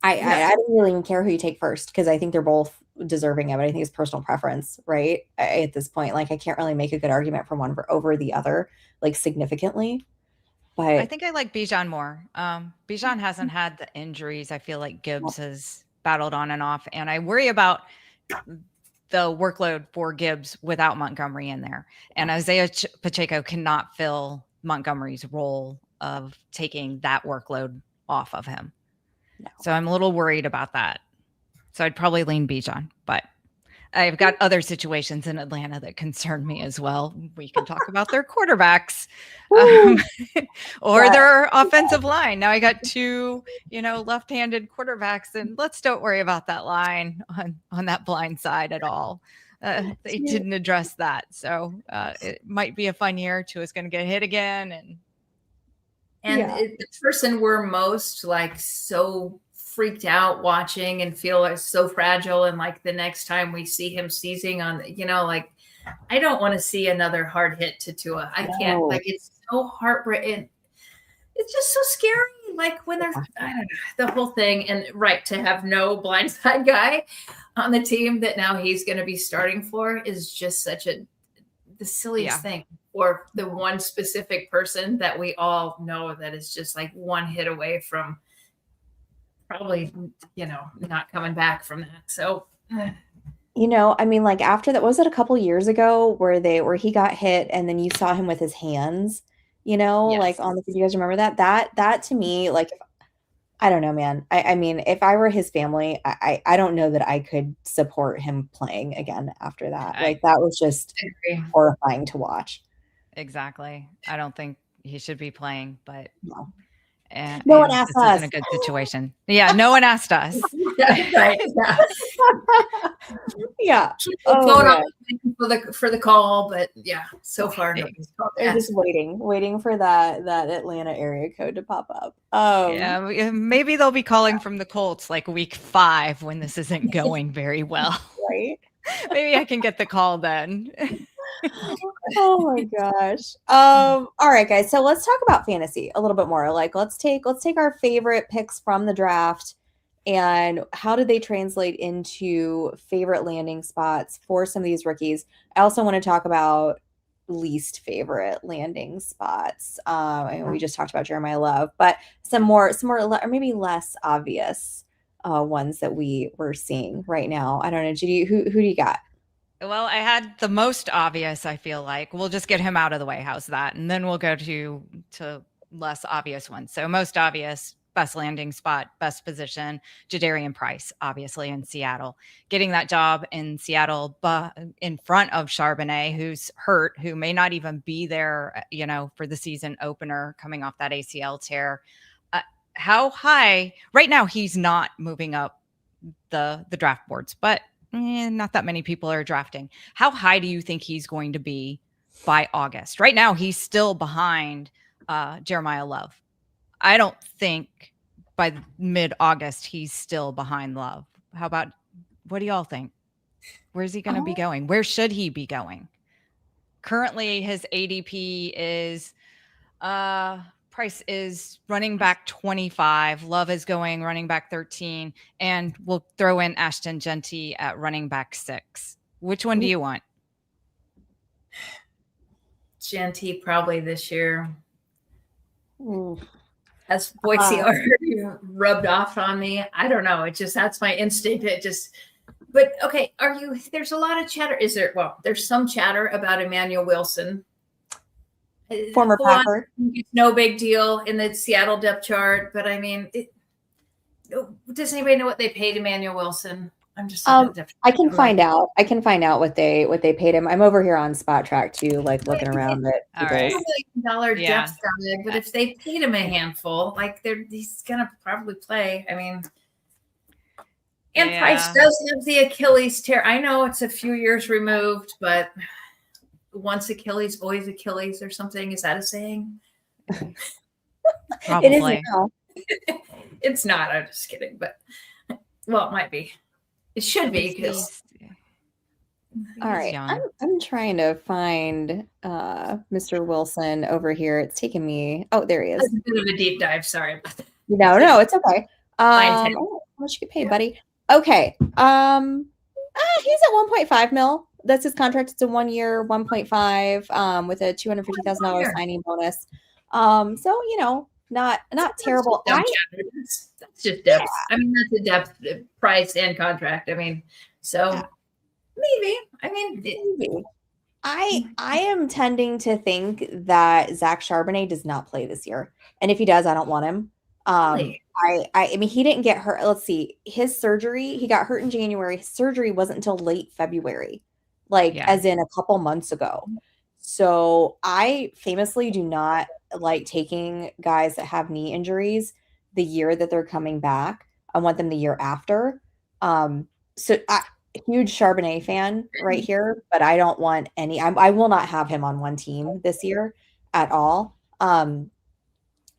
I don't really even care who you take first because I think they're both deserving of it. I think it's personal preference, right? At this point, like I can't really make a good argument for one over the other, like significantly. But I think I like Bijan more. Bijan hasn't had the injuries. I feel like Gibbs has battled on and off, and I worry about the workload for Gibbs without Montgomery in there. And Isaiah Pacheco cannot fill Montgomery's role of taking that workload off of him. No. So I'm a little worried about that. So I'd probably lean Bijan, but I've got other situations in Atlanta that concern me as well. We can talk about their quarterbacks or their offensive line. Now I got two, left-handed quarterbacks, and let's don't worry about that line on that blind side at all. They didn't address that. So it might be a fun year. Tua's going to get hit again. The person we're most like so freaked out watching and feel like so fragile, and like the next time we see him seizing on, I don't want to see another hard hit to Tua. I can't. Like it's so heartbreaking. It's just so scary. Like when they're, I don't know, the whole thing, and right to have no blindside guy on the team that now he's going to be starting for is just such the silliest thing. Or the one specific person that we all know that is just like one hit away from probably, not coming back from that. So, I mean, like after that, was it a couple years ago where he got hit and then you saw him with his hands, like on the, do you guys remember that? That to me, like, I don't know, man. I mean, if I were his family, I don't know that I could support him playing again after that. Like that was just horrifying to watch. Exactly. I don't think he should be playing, but no one asked us. This isn't a good situation. Yeah, no one asked us. Right. Yeah. For the call, but so far they're just waiting for that Atlanta area code to pop up. Maybe they'll be calling from the Colts like week 5 when this isn't going very well. Right. Maybe I can get the call then. Oh my gosh. All right, guys. So let's talk about fantasy a little bit more. Like let's take our favorite picks from the draft and how did they translate into favorite landing spots for some of these rookies. I also want to talk about least favorite landing spots. We just talked about Jeremiah Love, but some more or maybe less obvious ones that we were seeing right now. I don't know, Judy, who do you got? Well, I had the most obvious, I feel like. We'll just get him out of the way. How's that? And then we'll go to less obvious ones. So most obvious, best landing spot, best position, Jadarian Price, obviously in Seattle. Getting that job in Seattle in front of Charbonnet, who's hurt, who may not even be there, for the season opener coming off that ACL tear. How high? Right now, he's not moving up the draft boards, but not that many people are drafting. How high do you think he's going to be by August? Right now, he's still behind Jeremiah Love. I don't think by mid-August he's still behind Love. What do y'all think? Where's he going to be going? Where should he be going? Currently, his ADP is Price is running back 25. Love is going running back 13. And we'll throw in Ashton Genty at running back 6. Which one do you want? Genty probably this year. Ooh. As Boise already rubbed off on me. I don't know. That's my instinct. But okay. There's a lot of chatter. There's some chatter about Emmanuel Wilson. Former Packer. It's no big deal in the Seattle depth chart, but I mean, does anybody know what they paid Emmanuel Wilson? I'm just I can find out. I can find out what they paid him. I'm over here on Spot Track too, like looking around at people's. $1 million depth guy, but if they paid him a handful, like he's gonna probably play. I mean, and Price does have the Achilles tear. I know it's a few years removed, but once Achilles, always Achilles, or something. Is that a saying? Probably. It is now. It's not. I'm just kidding, but well, it might be. It should be because. All right, I'm trying to find Mr. Wilson over here. It's taking me. Oh, there he is. That's a bit of a deep dive. Sorry about that. No, it's okay. How much you get paid, buddy? Okay. He's at 1.5 mil. That's his contract. It's a 1 year, 1.5, with a $250,000 signing bonus. So not terrible. That's just depth. I mean, that's a depth price and contract. I mean, so maybe. I mean, maybe. I am tending to think that Zach Charbonnet does not play this year, and if he does, I don't want him. Really? I mean, he didn't get hurt. Let's see, his surgery. He got hurt in January. His surgery wasn't until late February, as in a couple months ago. So I famously do not like taking guys that have knee injuries the year that they're coming back. I want them the year after. Huge Charbonnet fan right here, but I don't want any. I will not have him on one team this year at all.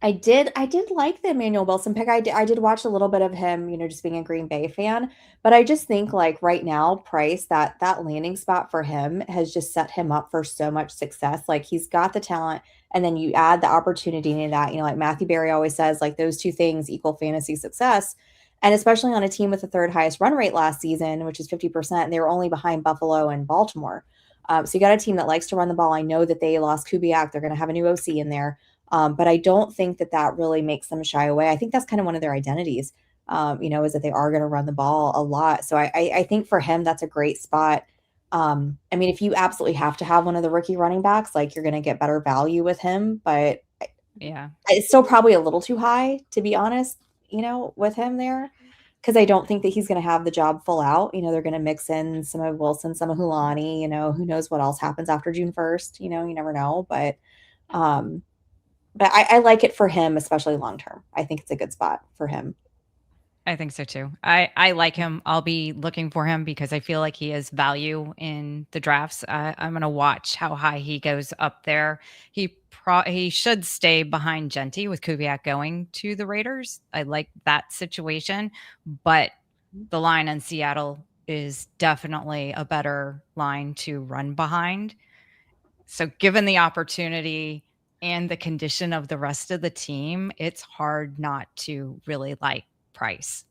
I did like the Emmanuel Wilson pick. I did watch a little bit of him, just being a Green Bay fan. But I just think right now, Price, that landing spot for him has just set him up for so much success. Like he's got the talent, and then you add the opportunity to that. Like Matthew Berry always says, like those two things equal fantasy success. And especially on a team with the third highest run rate last season, which is 50%, and they were only behind Buffalo and Baltimore. So you got a team that likes to run the ball. I know that they lost Kubiak. They're going to have a new OC in there. But I don't think that really makes them shy away. I think that's kind of one of their identities, is that they are going to run the ball a lot. So I think for him, that's a great spot. I mean, if you absolutely have to have one of the rookie running backs, you're going to get better value with him. But it's still probably a little too high, to be honest, with him there. Because I don't think that he's going to have the job full out. They're going to mix in some of Wilson, some of Hulani, who knows what else happens after June 1st, you never know. But I like it for him, especially long term. I think it's a good spot for him. I think so too. I like him. I'll be looking for him because I feel like he has value in the drafts. I'm going to watch how high he goes up there. He should stay behind Genty with Kubiak going to the Raiders. I like that situation, but the line in Seattle is definitely a better line to run behind. So given the opportunity and the condition of the rest of the team, it's hard not to really like Price.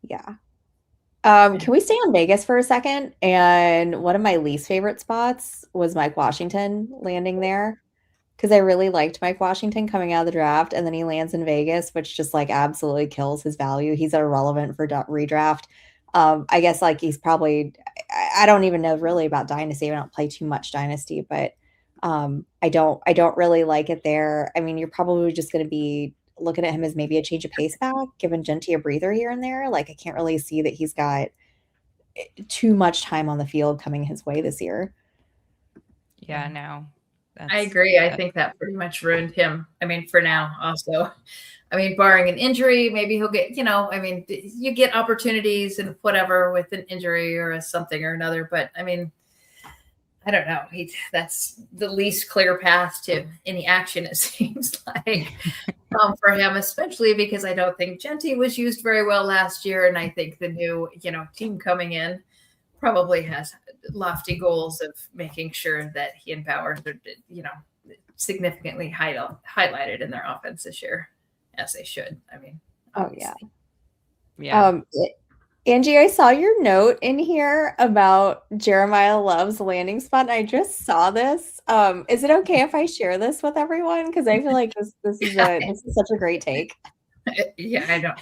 Yeah. Can we stay on Vegas for a second? And one of my least favorite spots was Mike Washington landing there, because I really liked Mike Washington coming out of the draft, and then he lands in Vegas, which just absolutely kills his value. He's irrelevant for redraft. I guess he's probably, I don't even know really about Dynasty. I don't play too much Dynasty, but I don't really like it there. I mean, you're probably just going to be looking at him as maybe a change of pace back, giving Genty a breather here and there. I can't really see that he's got too much time on the field coming his way this year. Yeah, no. I agree. I think that pretty much ruined him. I mean, for now also. I mean, barring an injury, maybe he'll get, you get opportunities and whatever with an injury or something or another. But I mean, I don't know. That's the least clear path to any action, it seems like, for him, especially because I don't think Genty was used very well last year. And I think the new, team coming in probably has lofty goals of making sure that he and Bowers are, significantly highlighted in their offense this year, as they should. I mean, obviously. Yeah. Angie, I saw your note in here about Jeremiah Love's landing spot, and I just saw this. Is it okay if I share this with everyone? Because I feel like this is such a great take. Yeah, I know.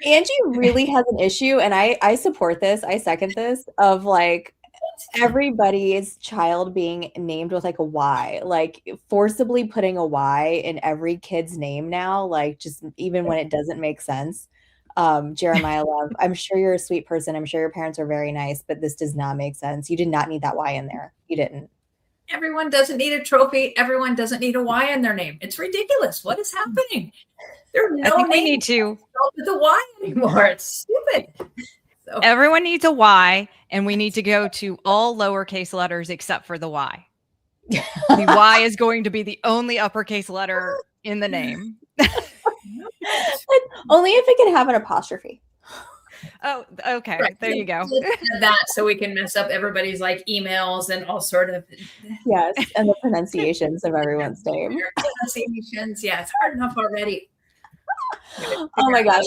Angie really has an issue, and I support this. I second this of everybody's child being named with like a Y, like forcibly putting a Y in every kid's name now, like just even when it doesn't make sense. Jeremiah Love, I'm sure you're a sweet person. I'm sure your parents are very nice, but this does not make sense. You did not need that Y in there. You didn't. Everyone doesn't need a trophy. Everyone doesn't need a Y in their name. It's ridiculous. What is happening? There are no we need names to with the Y anymore. It's stupid. So. Everyone needs a Y, and we need to go to all lowercase letters except for the Y. The Y is going to be the only uppercase letter in the name. Only if it can have an apostrophe. Oh, okay. Right. There you go. That so we can mess up everybody's like emails and all sort of. Yes, and the pronunciations of everyone's name. Pronunciations, yeah, it's hard enough already. Oh my gosh.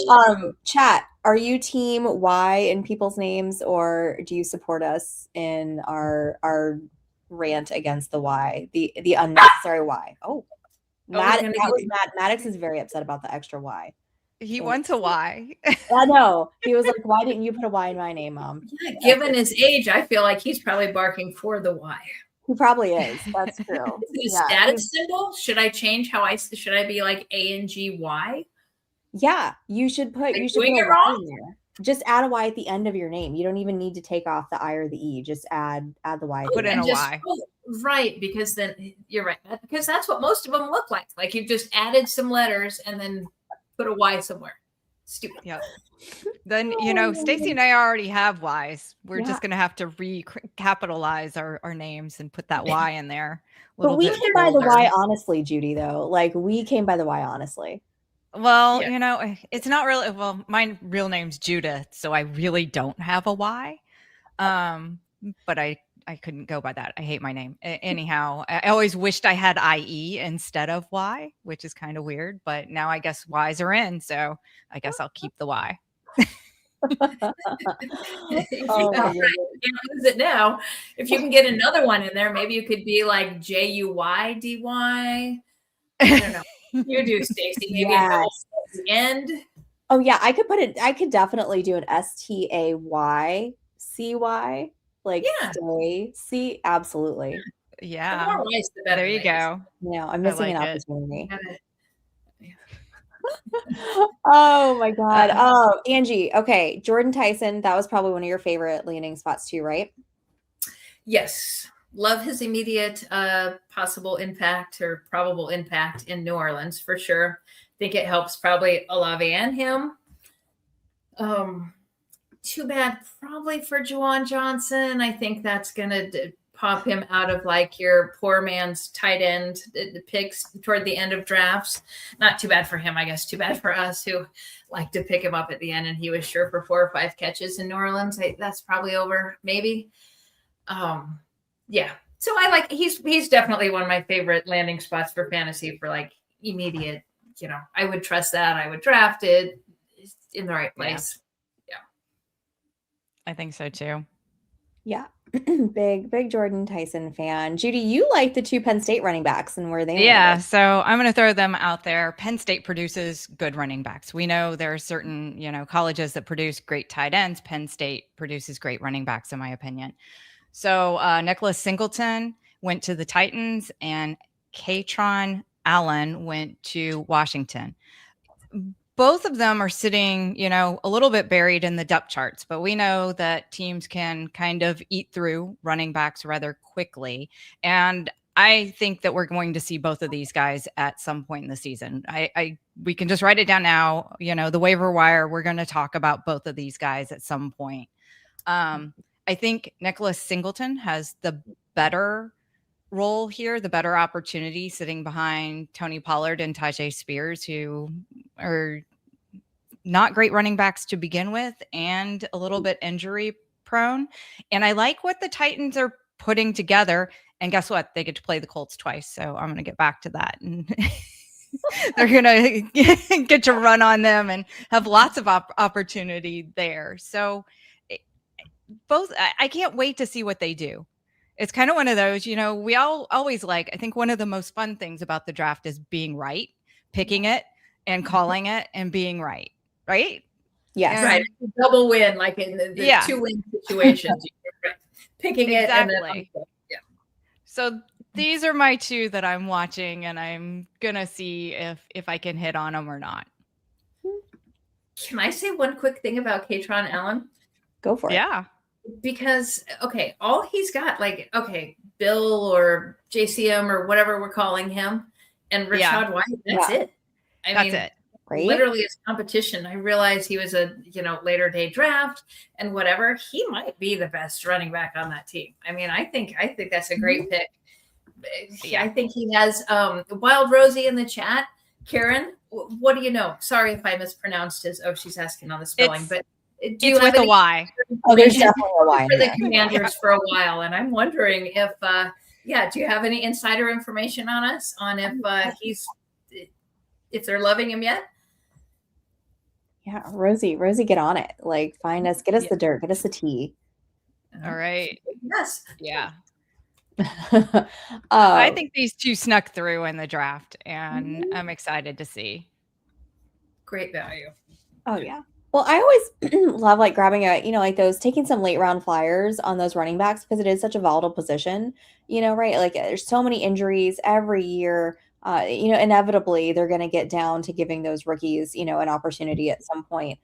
Chat, are you team Y in people's names, or do you support us in our rant against the Y, the unnecessary Y? Oh, that was Matt. Maddox is very upset about the extra Y. He wants a Y. I know. He was like, why didn't you put a Y in my name, Mom? Yeah, given his age, I feel like he's probably barking for the Y. He probably is. That's true. Is it a status symbol? Should I change should I be like ANGY? Yeah, you should put a Y in there. Just add a Y at the end of your name. You don't even need to take off the I or the E. Just add the Y. Put in a Y. Right, because then you're right. Because that's what most of them look like. Like you've just added some letters and then put a Y somewhere. Stupid. Yeah. Then, Stacy and I already have Ys. We're just going to have to recapitalize our names and put that Y in there. But we came by the Y honestly, Judy, though. Like, we came by the Y honestly. Well, it's not really. Well, my real name's Judith, so I really don't have a Y. But I couldn't go by that. I hate my name. Anyhow, I always wished I had IE instead of Y, which is kind of weird. But now I guess Ys are in, so I guess I'll keep the Y. Use it now. If you can get another one in there, maybe you could be like JUYDY. I don't know. You do, Stacy. Maybe at the end. Oh yeah, I could definitely do an STAYCY. Like stay. See, absolutely. Yeah. The more ways, the better. There you go. No, I'm missing an opportunity. Oh my God. Oh, Angie. Okay. Jordan Tyson. That was probably one of your favorite landing spots too, right? Yes. Love his immediate possible impact or probable impact in New Orleans for sure. Think it helps probably Olave and him. Too bad probably for Juwan Johnson. I think that's going to pop him out of like your poor man's tight end picks toward the end of drafts. Not too bad for him, I guess. Too bad for us who like to pick him up at the end and he was sure for 4 or 5 catches in New Orleans. That's probably over, maybe. Yeah. So he's definitely one of my favorite landing spots for fantasy for like immediate, I would trust that. I would draft it in the right place. Yeah. I think so too. Yeah. Big Jordan Tyson fan. Judy, you like the 2 Penn State running backs and where they landed. So I'm going to throw them out there. Penn State produces good running backs. We know there are certain, colleges that produce great tight ends. Penn State produces great running backs, in my opinion. So Nicholas Singleton went to the Titans and Katron Allen went to Washington. Both of them are sitting, a little bit buried in the depth charts, but we know that teams can kind of eat through running backs rather quickly. And I think that we're going to see both of these guys at some point in the season. We can just write it down now, the waiver wire, we're going to talk about both of these guys at some point. I think Nicholas Singleton has the better role here, the better opportunity sitting behind Tony Pollard and Tajay Spears, who are not great running backs to begin with and a little bit injury prone. And I like what the Titans are putting together. And guess what? They get to play the Colts twice. So I'm going to get back to that. And they're going to get to run on them and have lots of opportunity there. So I can't wait to see what they do. It's kind of one of those, we always I think one of the most fun things about the draft is being right, picking it and calling it and being right. Right? Yes. Right. Double win, like in the 2-win situations. picking Exactly. it. Yeah. So these are my two that I'm watching, and I'm gonna see if I can hit on them or not. Can I say one quick thing about Katron Allen? Go for it. Yeah. Because, okay, all he's got, like, okay, Bill or JCM or whatever we're calling him, and Rashad White, that's it. That's it. Right? Literally his competition. I realize he was a, later day draft and whatever. He might be the best running back on that team. I mean, I think that's a great pick. Yeah. I think he has Wild Rosie in the chat. Karen, what do you know? Sorry if I mispronounced his. Oh, she's asking on the spelling, but do you It's have with a Y. Oh, there's definitely a Y for in the there. Commanders for a while, and I'm wondering if, do you have any insider information on us on if they're loving him yet? Yeah, Rosie, get on it. Like, find us, get us the dirt, get us the tea. All right. Yes. Yeah. I think these two snuck through in the draft, and I'm excited to see. Great value. Oh yeah. Well, I always love like grabbing like taking some late round flyers on those running backs because it is such a volatile position, right? Like there's so many injuries every year. Inevitably they're going to get down to giving those rookies, an opportunity at some point.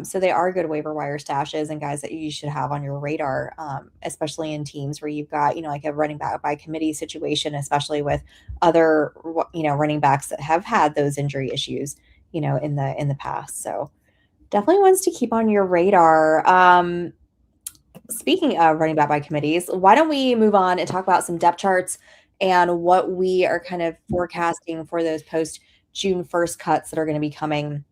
So they are good waiver wire stashes and guys that you should have on your radar, especially in teams where you've got, like a running back by committee situation, especially with other, running backs that have had those injury issues, in the past. So definitely ones to keep on your radar. Speaking of running back by committees, why don't we move on and talk about some depth charts and what we are kind of forecasting for those post June 1st cuts that are going to be coming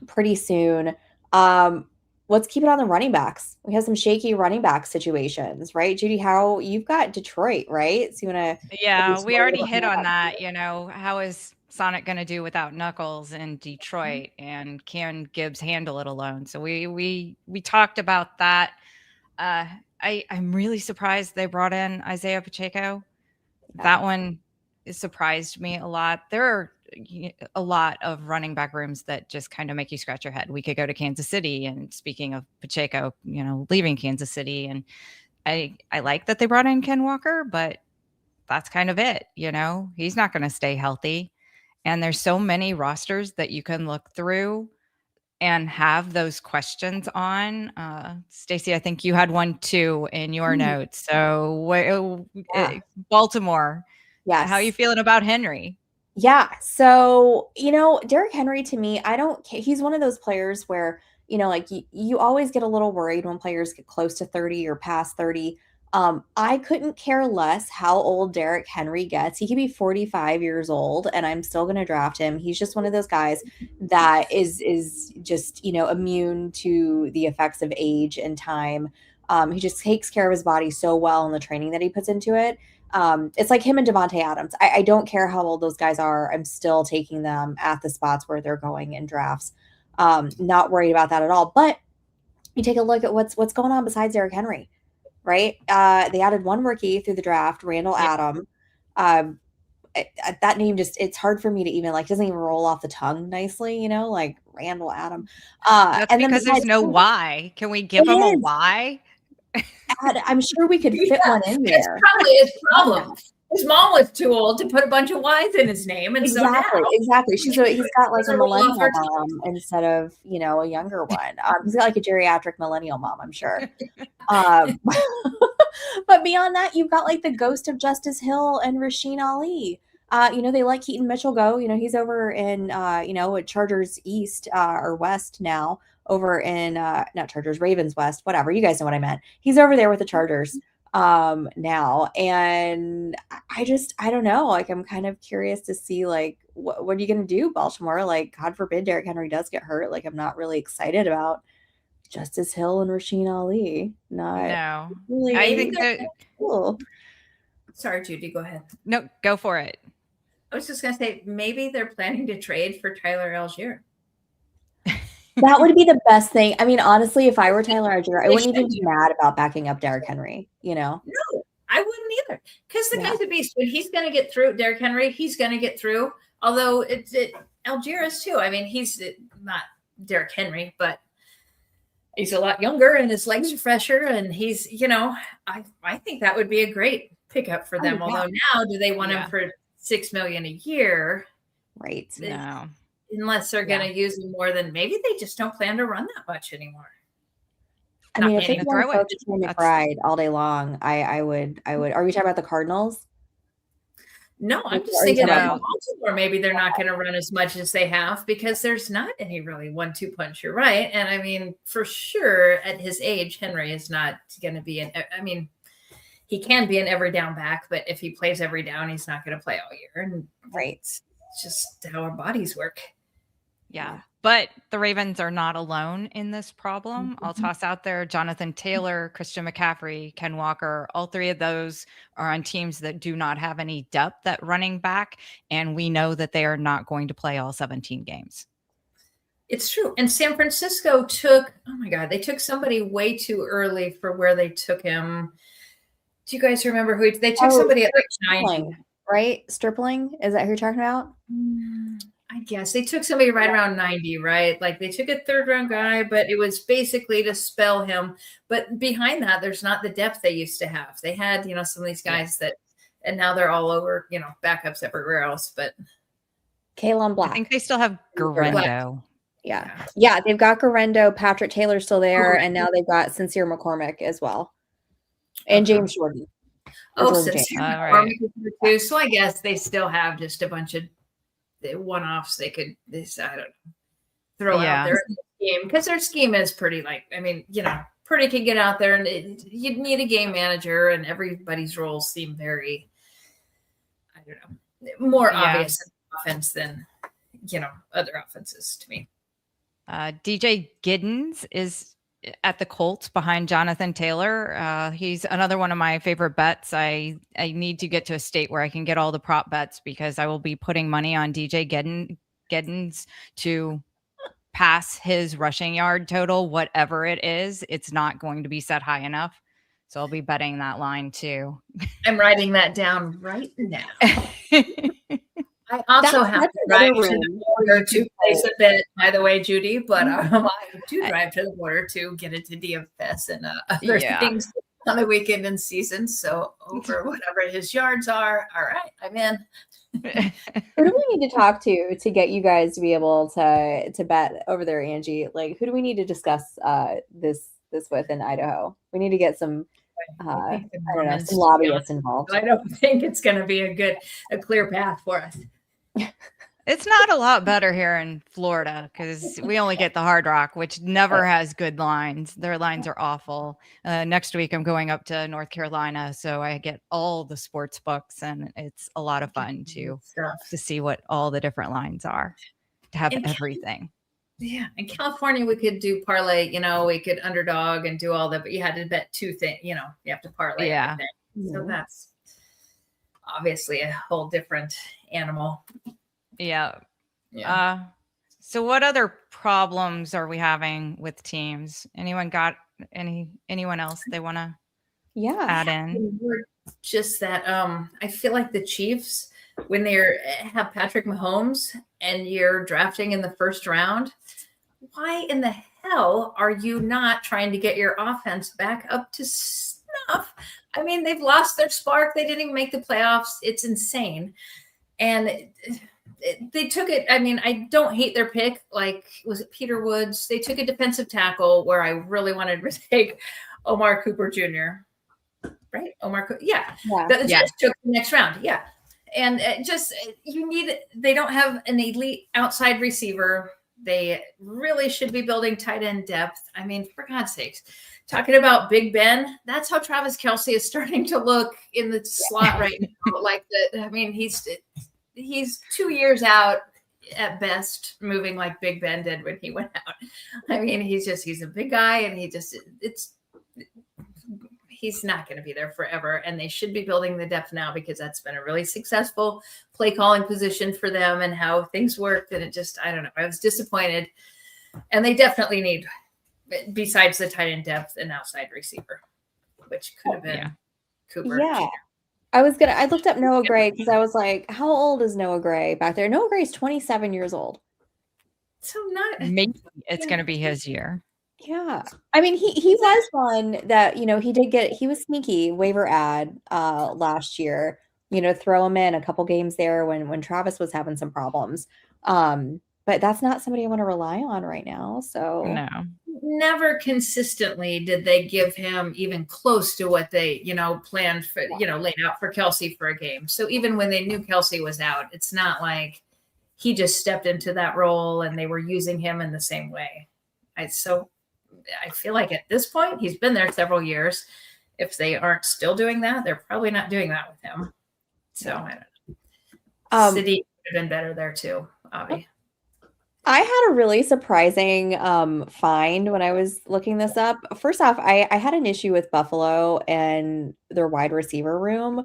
pretty soon. Let's keep it on the running backs. We have some shaky running back situations, right? Judy, how you've got Detroit, right? So you want to? Yeah, we already hit on that. How is Sonic going to do without Knuckles in Detroit, and can Gibbs handle it alone? So we talked about that. I'm really surprised they brought in Isaiah Pacheco. Yeah. That one surprised me a lot. There are a lot of running back rooms that just kind of make you scratch your head. We could go to Kansas City, and speaking of Pacheco, leaving Kansas City, and I like that they brought in Ken Walker, but that's kind of it. He's not going to stay healthy. And there's so many rosters that you can look through and have those questions on. Stacey, I think you had one too in your notes. So Baltimore. Yes. How are you feeling about Henry? Yeah. So, Derrick Henry to me, he's one of those players where, like you always get a little worried when players get close to 30 or past 30. I couldn't care less how old Derrick Henry gets. He could be 45 years old and I'm still going to draft him. He's just one of those guys that is just, immune to the effects of age and time. He just takes care of his body so well in the training that he puts into it. It's like him and Devontae Adams. I don't care how old those guys are. I'm still taking them at the spots where they're going in drafts. Not worried about that at all. But you take a look at what's going on besides Derrick Henry, right? They added one rookie through the draft, Randall Adam. That name it's hard for me to even doesn't even roll off the tongue nicely, like Randall Adam. That's and because then there's no why. Can we give him a why? I'm sure we could fit one in there. It's probably his problem. His mom was too old to put a bunch of Y's in his name, and exactly. He's got like a millennial mom instead of a younger one. He's got like a geriatric millennial mom, I'm sure. But beyond that, you've got like the ghost of Justice Hill and Rasheen Ali. They let Keaton Mitchell go. He's over in Chargers East or West now. Over in not Chargers, Ravens West, whatever. You guys know what I meant. He's over there with the Chargers now. And I don't know. Like, I'm kind of curious to see what are you going to do, Baltimore? Like, God forbid Derrick Henry does get hurt. Like, I'm not really excited about Justice Hill and Rasheen Ali. No. Really, I think that cool. Sorry, Judy, go ahead. No, go for it. I was just going to say, maybe they're planning to trade for Tyler Algier. That would be the best thing. I mean, honestly, if I were Tyler Algier, I wouldn't even be mad about backing up Derrick Henry, No, I wouldn't either. Because the guy's a beast. When he's going to get through, Derrick Henry, he's going to get through. Although Algier is too. I mean, he's not Derrick Henry, but He's a lot younger and his legs are fresher, and he's, I think that would be a great pickup for them. Although now, do they want him for $6 million a year? Right. No. Unless they're going to use him more than, maybe they just don't plan to run that much anymore. I mean, if they want to focus on McBride all day long, I would. Are we talking about the Cardinals? No, I'm just thinking about Baltimore. Maybe they're not going to run as much as they have because there's not any really 1-2 punch. You're right. And I mean, for sure, at his age, Henry is not going to be he can be an every down back, but if he plays every down, he's not going to play all year. And it's just how our bodies work. Yeah. But the Ravens are not alone in this problem. I'll toss out there Jonathan Taylor, Christian McCaffrey, Ken Walker. All three of those are on teams that do not have any depth at running back. And we know that they are not going to play all 17 games. It's true. And San Francisco they took somebody way too early for where they took him. Do you guys remember who they took? Somebody at like 90. Right? Stripling? Is that who you're talking about? I guess they took somebody right around 90, right? Like they took a 3rd round guy, but it was basically to spell him. But behind that, there's not the depth they used to have. They had, some of these guys and now they're all over, backups everywhere else. But Kalen Black. I think they still have Garendo. Yeah. They've got Garendo, Patrick Taylor still there, and now they've got Sincere McCormick as well, and James Jordan. Sincere McCormick is there too. So I guess they still have just a bunch of one-offs they could throw out there in the scheme, because their scheme is pretty Purdy can get out there, and you'd need a game manager, and everybody's roles seem very more obvious in offense than other offenses to me. DJ Giddens is at the Colts behind Jonathan Taylor. He's another one of my favorite bets. I need to get to a state where I can get all the prop bets, because I will be putting money on DJ Giddens to pass his rushing yard total, whatever it is. It's not going to be set high enough. So I'll be betting that line too. I'm writing that down right now. I also have to drive to the border to place a bet, by the way, Judy, but I do drive to the border to get into DFS and other things on the weekend and season. So over whatever his yards are, all right, I'm in. Who do we need to talk to get you guys to be able to bet over there, Angie? Like, who do we need to discuss this with in Idaho? We need to get some some lobbyists involved. I don't think it's going to be a clear path for us. It's not a lot better here in Florida, because we only get the Hard Rock, which never has good lines. Their lines are awful. Next week, I'm going up to North Carolina, so I get all the sports books, and it's a lot of fun to see what all the different lines are, to have everything. Yeah, in California, we could do parlay. We could underdog and do all that, but you had to bet 2 things. You have to parlay everything. So that's obviously a whole different animal. Yeah. So what other problems are we having with teams? Anyone got anyone else they want to add in? Just that I feel like the Chiefs, when they have Patrick Mahomes and you're drafting in the 1st round, why in the hell are you not trying to get your offense back up to snuff? I mean, they've lost their spark. They didn't even make the playoffs. It's insane. And they took it. I mean, I don't hate their pick. Like, was it Peter Woods? They took a defensive tackle where I really wanted to take Omar Cooper Jr. Right? Just took the next round. Yeah. And they don't have an elite outside receiver. They really should be building tight end depth. I mean, for God's sakes, talking about Big Ben, that's how Travis Kelce is starting to look in the slot right now. He's 2 years out at best, moving like Big Ben did when he went out. I mean, he's a big guy, and he's not going to be there forever. And they should be building the depth now, because that's been a really successful play calling position for them and how things worked. And I don't know. I was disappointed. And they definitely need, besides the tight end depth, an outside receiver, which could have been Cooper. Yeah. I looked up Noah Gray, because I was like, how old is Noah Gray back there? Noah Gray is 27 years old. So maybe it's going to be his year. Yeah. I mean, he was one that, he was sneaky waiver ad last year, throw him in a couple games there when Travis was having some problems. But that's not somebody I want to rely on right now. So No. Never consistently did they give him even close to what they, planned for, laid out for Kelsey for a game. So even when they knew Kelsey was out, it's not like he just stepped into that role and they were using him in the same way. I feel like at this point, he's been there several years. If they aren't still doing that, they're probably not doing that with him. So I don't know. City would have been better there too, Avi. I had a really surprising find when I was looking this up. First off, I had an issue with Buffalo and their wide receiver room.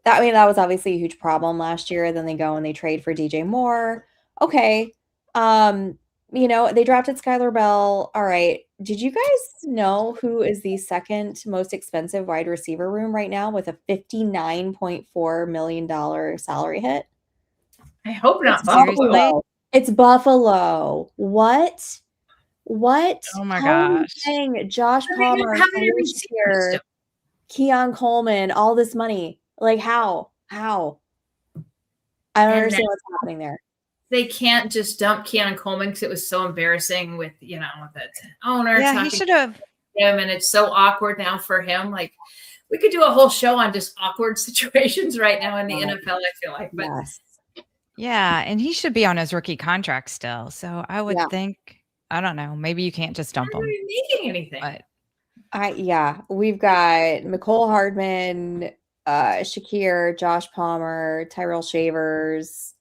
That was obviously a huge problem last year. Then they go and they trade for DJ Moore. Okay. They drafted Skylar Bell. All right. Did you guys know who is the second most expensive wide receiver room right now with a $59.4 million salary hit? I hope not. Seriously? It's Buffalo. What? Oh my gosh. Saying Josh Palmer, Keon Coleman, all this money. Like how? I don't understand what's happening there. They can't just dump Keon Coleman because it was so embarrassing with the owner. Yeah, he should have him, and it's so awkward now for him. Like we could do a whole show on just awkward situations right now in the NFL. I feel like, but yes. Yeah, and he should be on his rookie contract still. So I would think, I don't know, maybe you can't just dump him. Not making anything. But we've got Mecole Hardman, Shakir, Josh Palmer, Tyrell Shavers,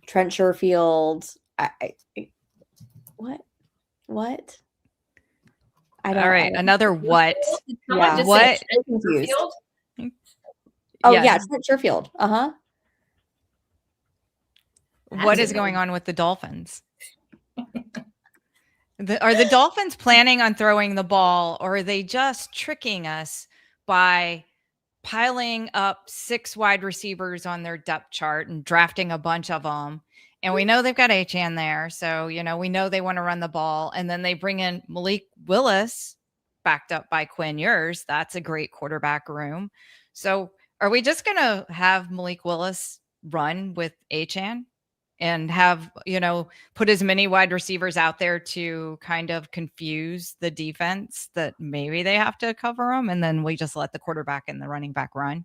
Trent Sherfield. What? All right, another what? Yeah. What? Confused. Oh yeah, Trent Sherfield. Uh-huh. What is going on with the Dolphins? Are the Dolphins planning on throwing the ball, or are they just tricking us by piling up 6 wide receivers on their depth chart and drafting a bunch of them? And we know they've got Achane there. So, we know they want to run the ball. And then they bring in Malik Willis, backed up by Quinn Ewers. That's a great quarterback room. So are we just going to have Malik Willis run with Achane? And have, put as many wide receivers out there to kind of confuse the defense that maybe they have to cover them. And then we just let the quarterback and the running back run.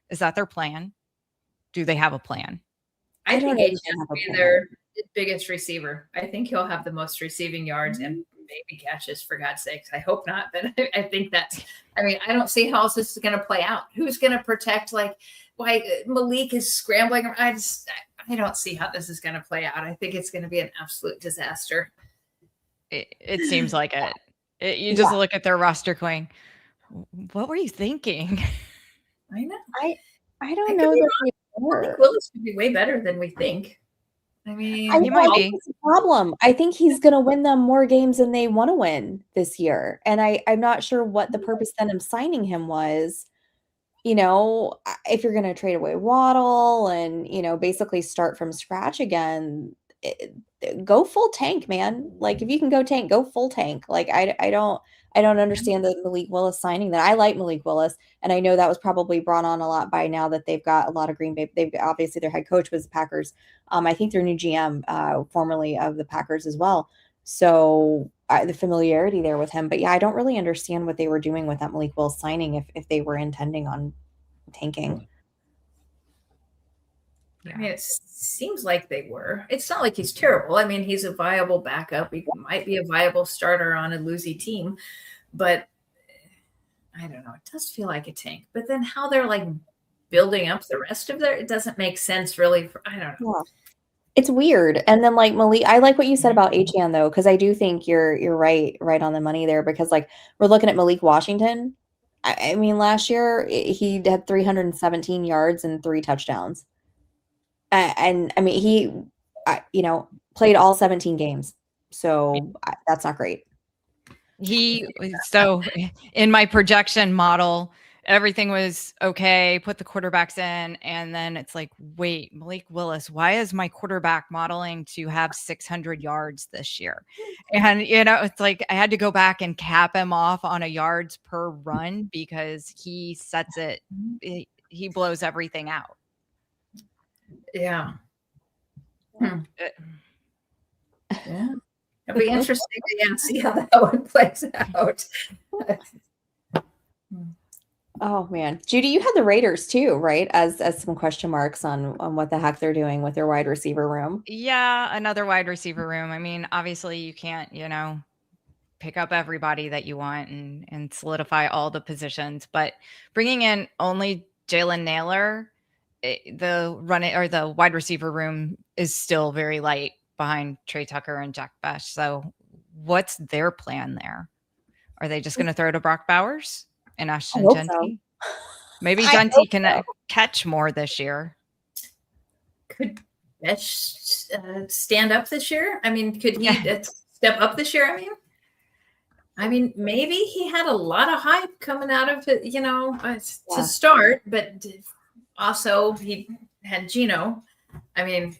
Is that their plan? Do they have a plan? I think Achane will be their biggest receiver. I think he'll have the most receiving yards and maybe catches, for God's sakes. I hope not. But I think I don't see how else this is going to play out. Who's going to protect, why Malik is scrambling? I don't see how this is going to play out. I think it's going to be an absolute disaster. It seems like it. You just look at their roster going, what were you thinking? I know. I don't know that they were. I think Willis could be way better than we think. I mean, he might be. That's the problem. I think he's going to win them more games than they want to win this year. And I'm not sure what the purpose then of signing him was. If you're going to trade away Waddle and, basically start from scratch again, go full tank, man. Like if you can go tank, go full tank. Like I don't understand the Malik Willis signing that. I like Malik Willis. And I know that was probably brought on a lot by now that they've got a lot of Green Bay. They've obviously their head coach was the Packers. I think their new GM, formerly of the Packers as well. So the familiarity there with him. But yeah, I don't really understand what they were doing with that Malik Willis signing if they were intending on tanking. I mean, it seems like they were. It's not like he's terrible. I mean, he's a viable backup. He might be a viable starter on a losing team. But I don't know. It does feel like a tank. But then how they're building up the rest of it doesn't make sense really. I don't know. Yeah. It's weird. And then Malik, I like what you said about Achane though, because I do think you're right on the money there, because we're looking at Malik Washington. I mean, last year he had 317 yards and 3 touchdowns. And I mean, he, played all 17 games. So that's not great. So in my projection model, everything was okay, put the quarterbacks in, and then it's like, wait, Malik Willis, why is my quarterback modeling to have 600 yards this year? And, it's like I had to go back and cap him off on a yards per run because he sets it, he blows everything out. Yeah. Uh, Yeah. It'll be interesting to see how that one plays out. Oh man, Judy, you had the Raiders too, right? As some question marks on what the heck they're doing with their wide receiver room. Yeah, another wide receiver room. I mean, obviously you can't, pick up everybody that you want and solidify all the positions, but bringing in only Jalen Naylor, the wide receiver room is still very light behind Trey Tucker and Jack Besh. So what's their plan there? Are they just going to throw to Brock Bowers and Ashton hope Genty? so. Maybe I Genty hope can so. catch more this year. Could Besh stand up this year? I mean, could he step up this year? I mean, maybe he had a lot of hype coming out of it, to start, but also he had Geno. I mean,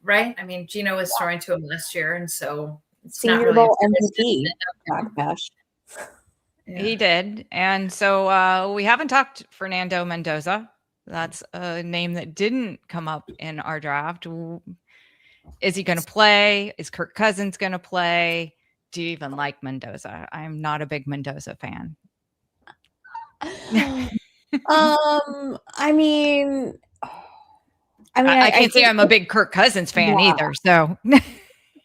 right? I mean, Geno was throwing to him last year, and so it's not Senior really Bowl MVP, Jack Besh. Yeah. He did. And so we haven't talked Fernando Mendoza. That's a name that didn't come up in our draft. Is he going to play? Is Kirk Cousins going to play? Do you even like Mendoza? I'm not a big Mendoza fan. I mean, I can't say I'm a big Kirk Cousins fan either. So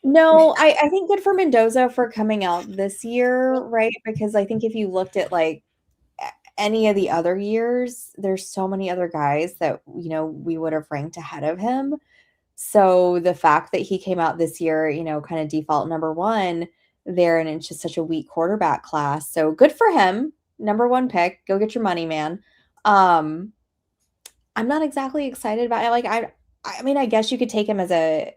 no, I think good for Mendoza for coming out this year, right? Because I think if you looked at like any of the other years, there's so many other guys that, we would have ranked ahead of him. So the fact that he came out this year, kind of default number one there, and it's just such a weak quarterback class. So good for him. Number one pick. Go get your money, man. I'm not exactly excited about it. Like, I mean, I guess you could take him as a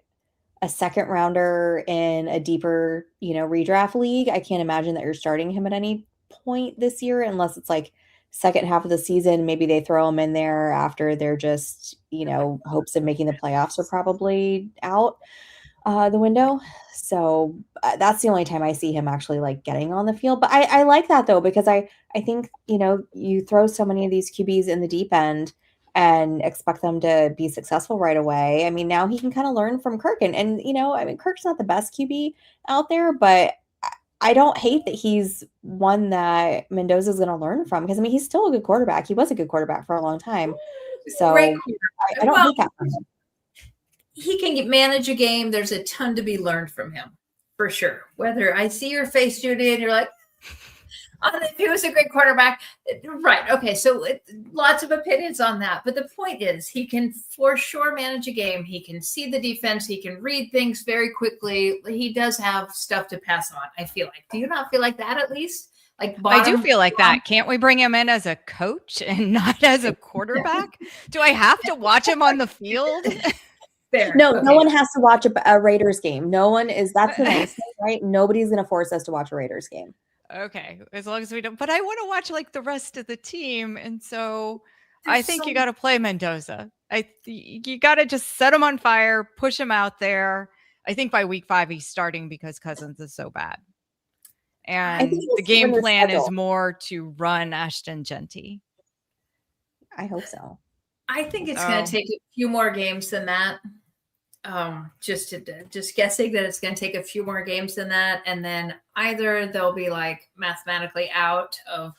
second rounder in a deeper, redraft league. I can't imagine that you're starting him at any point this year unless it's like second half of the season. Maybe they throw him in there after they're just, hopes of making the playoffs are probably out the window. So that's the only time I see him actually like getting on the field. But I like that though, because I think, you throw so many of these QBs in the deep end and expect them to be successful right away. I mean, now he can kind of learn from Kirk. And I mean, Kirk's not the best QB out there, but I don't hate that he's one that Mendoza is going to learn from, because I mean, he's still a good quarterback. He was a good quarterback for a long time. So I don't hate that from him. He can manage a game. There's a ton to be learned from him, for sure. Whether I see your face, Judy, and you're like, he was a great quarterback. Right. Okay. So lots of opinions on that. But the point is, he can for sure manage a game. He can see the defense. He can read things very quickly. He does have stuff to pass on, I feel like. Do you not feel like that at least? I do feel like that. Can't we bring him in as a coach and not as a quarterback? Do I have to watch him on the field? Fair. No, okay. No one has to watch a Raiders game. No one is. That's the nice thing, right? Nobody's going to force us to watch a Raiders game. Okay, as long as we don't. But I want to watch like the rest of the team, and so I think you got to play Mendoza. You got to just set him on fire, push him out there. I think by week 5 he's starting because Cousins is so bad, and the game plan is more to run Ashton Genty. I hope so. I think it's going to take a few more games than that. Just guessing that it's going to take a few more games than that, and then either they'll be like mathematically out of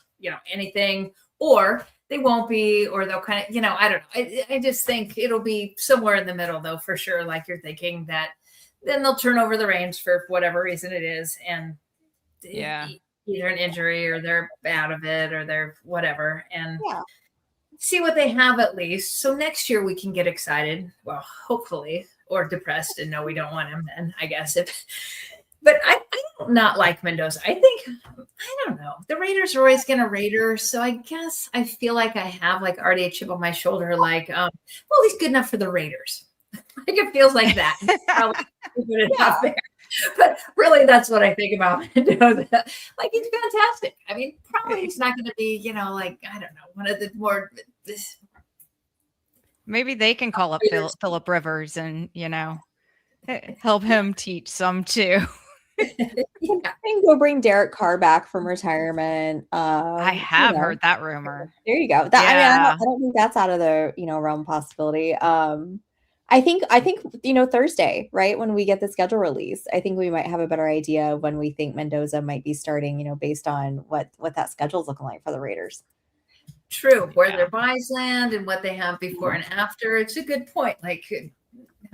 anything, or they won't be, or they'll kind of I don't know. I just think it'll be somewhere in the middle, though, for sure. Like you're thinking that then they'll turn over the reins for whatever reason it is, and either an injury or they're out of it or they're whatever, and see what they have at least. So next year we can get excited. Well, hopefully. Or depressed and no, we don't want him then, I guess. But I don't not like Mendoza. I don't know. The Raiders are always going to Raider. So I guess I feel like I have like already a chip on my shoulder. Like, well, he's good enough for the Raiders. Like it feels like that. Probably good enough there. But really, that's what I think about Mendoza. Like, he's fantastic. I mean, probably he's not going to be, like, I don't know, one of the more. Maybe they can call up Philip Rivers and, help him teach some too. Yeah. And go bring Derek Carr back from retirement. I have heard that rumor. There you go. I don't think that's out of the realm of possibility. I think Thursday, right, when we get the schedule release, I think we might have a better idea of when we think Mendoza might be starting. Based on what that schedule's looking like for the Raiders. True, where their buys land and what they have before and after. It's a good point. Like,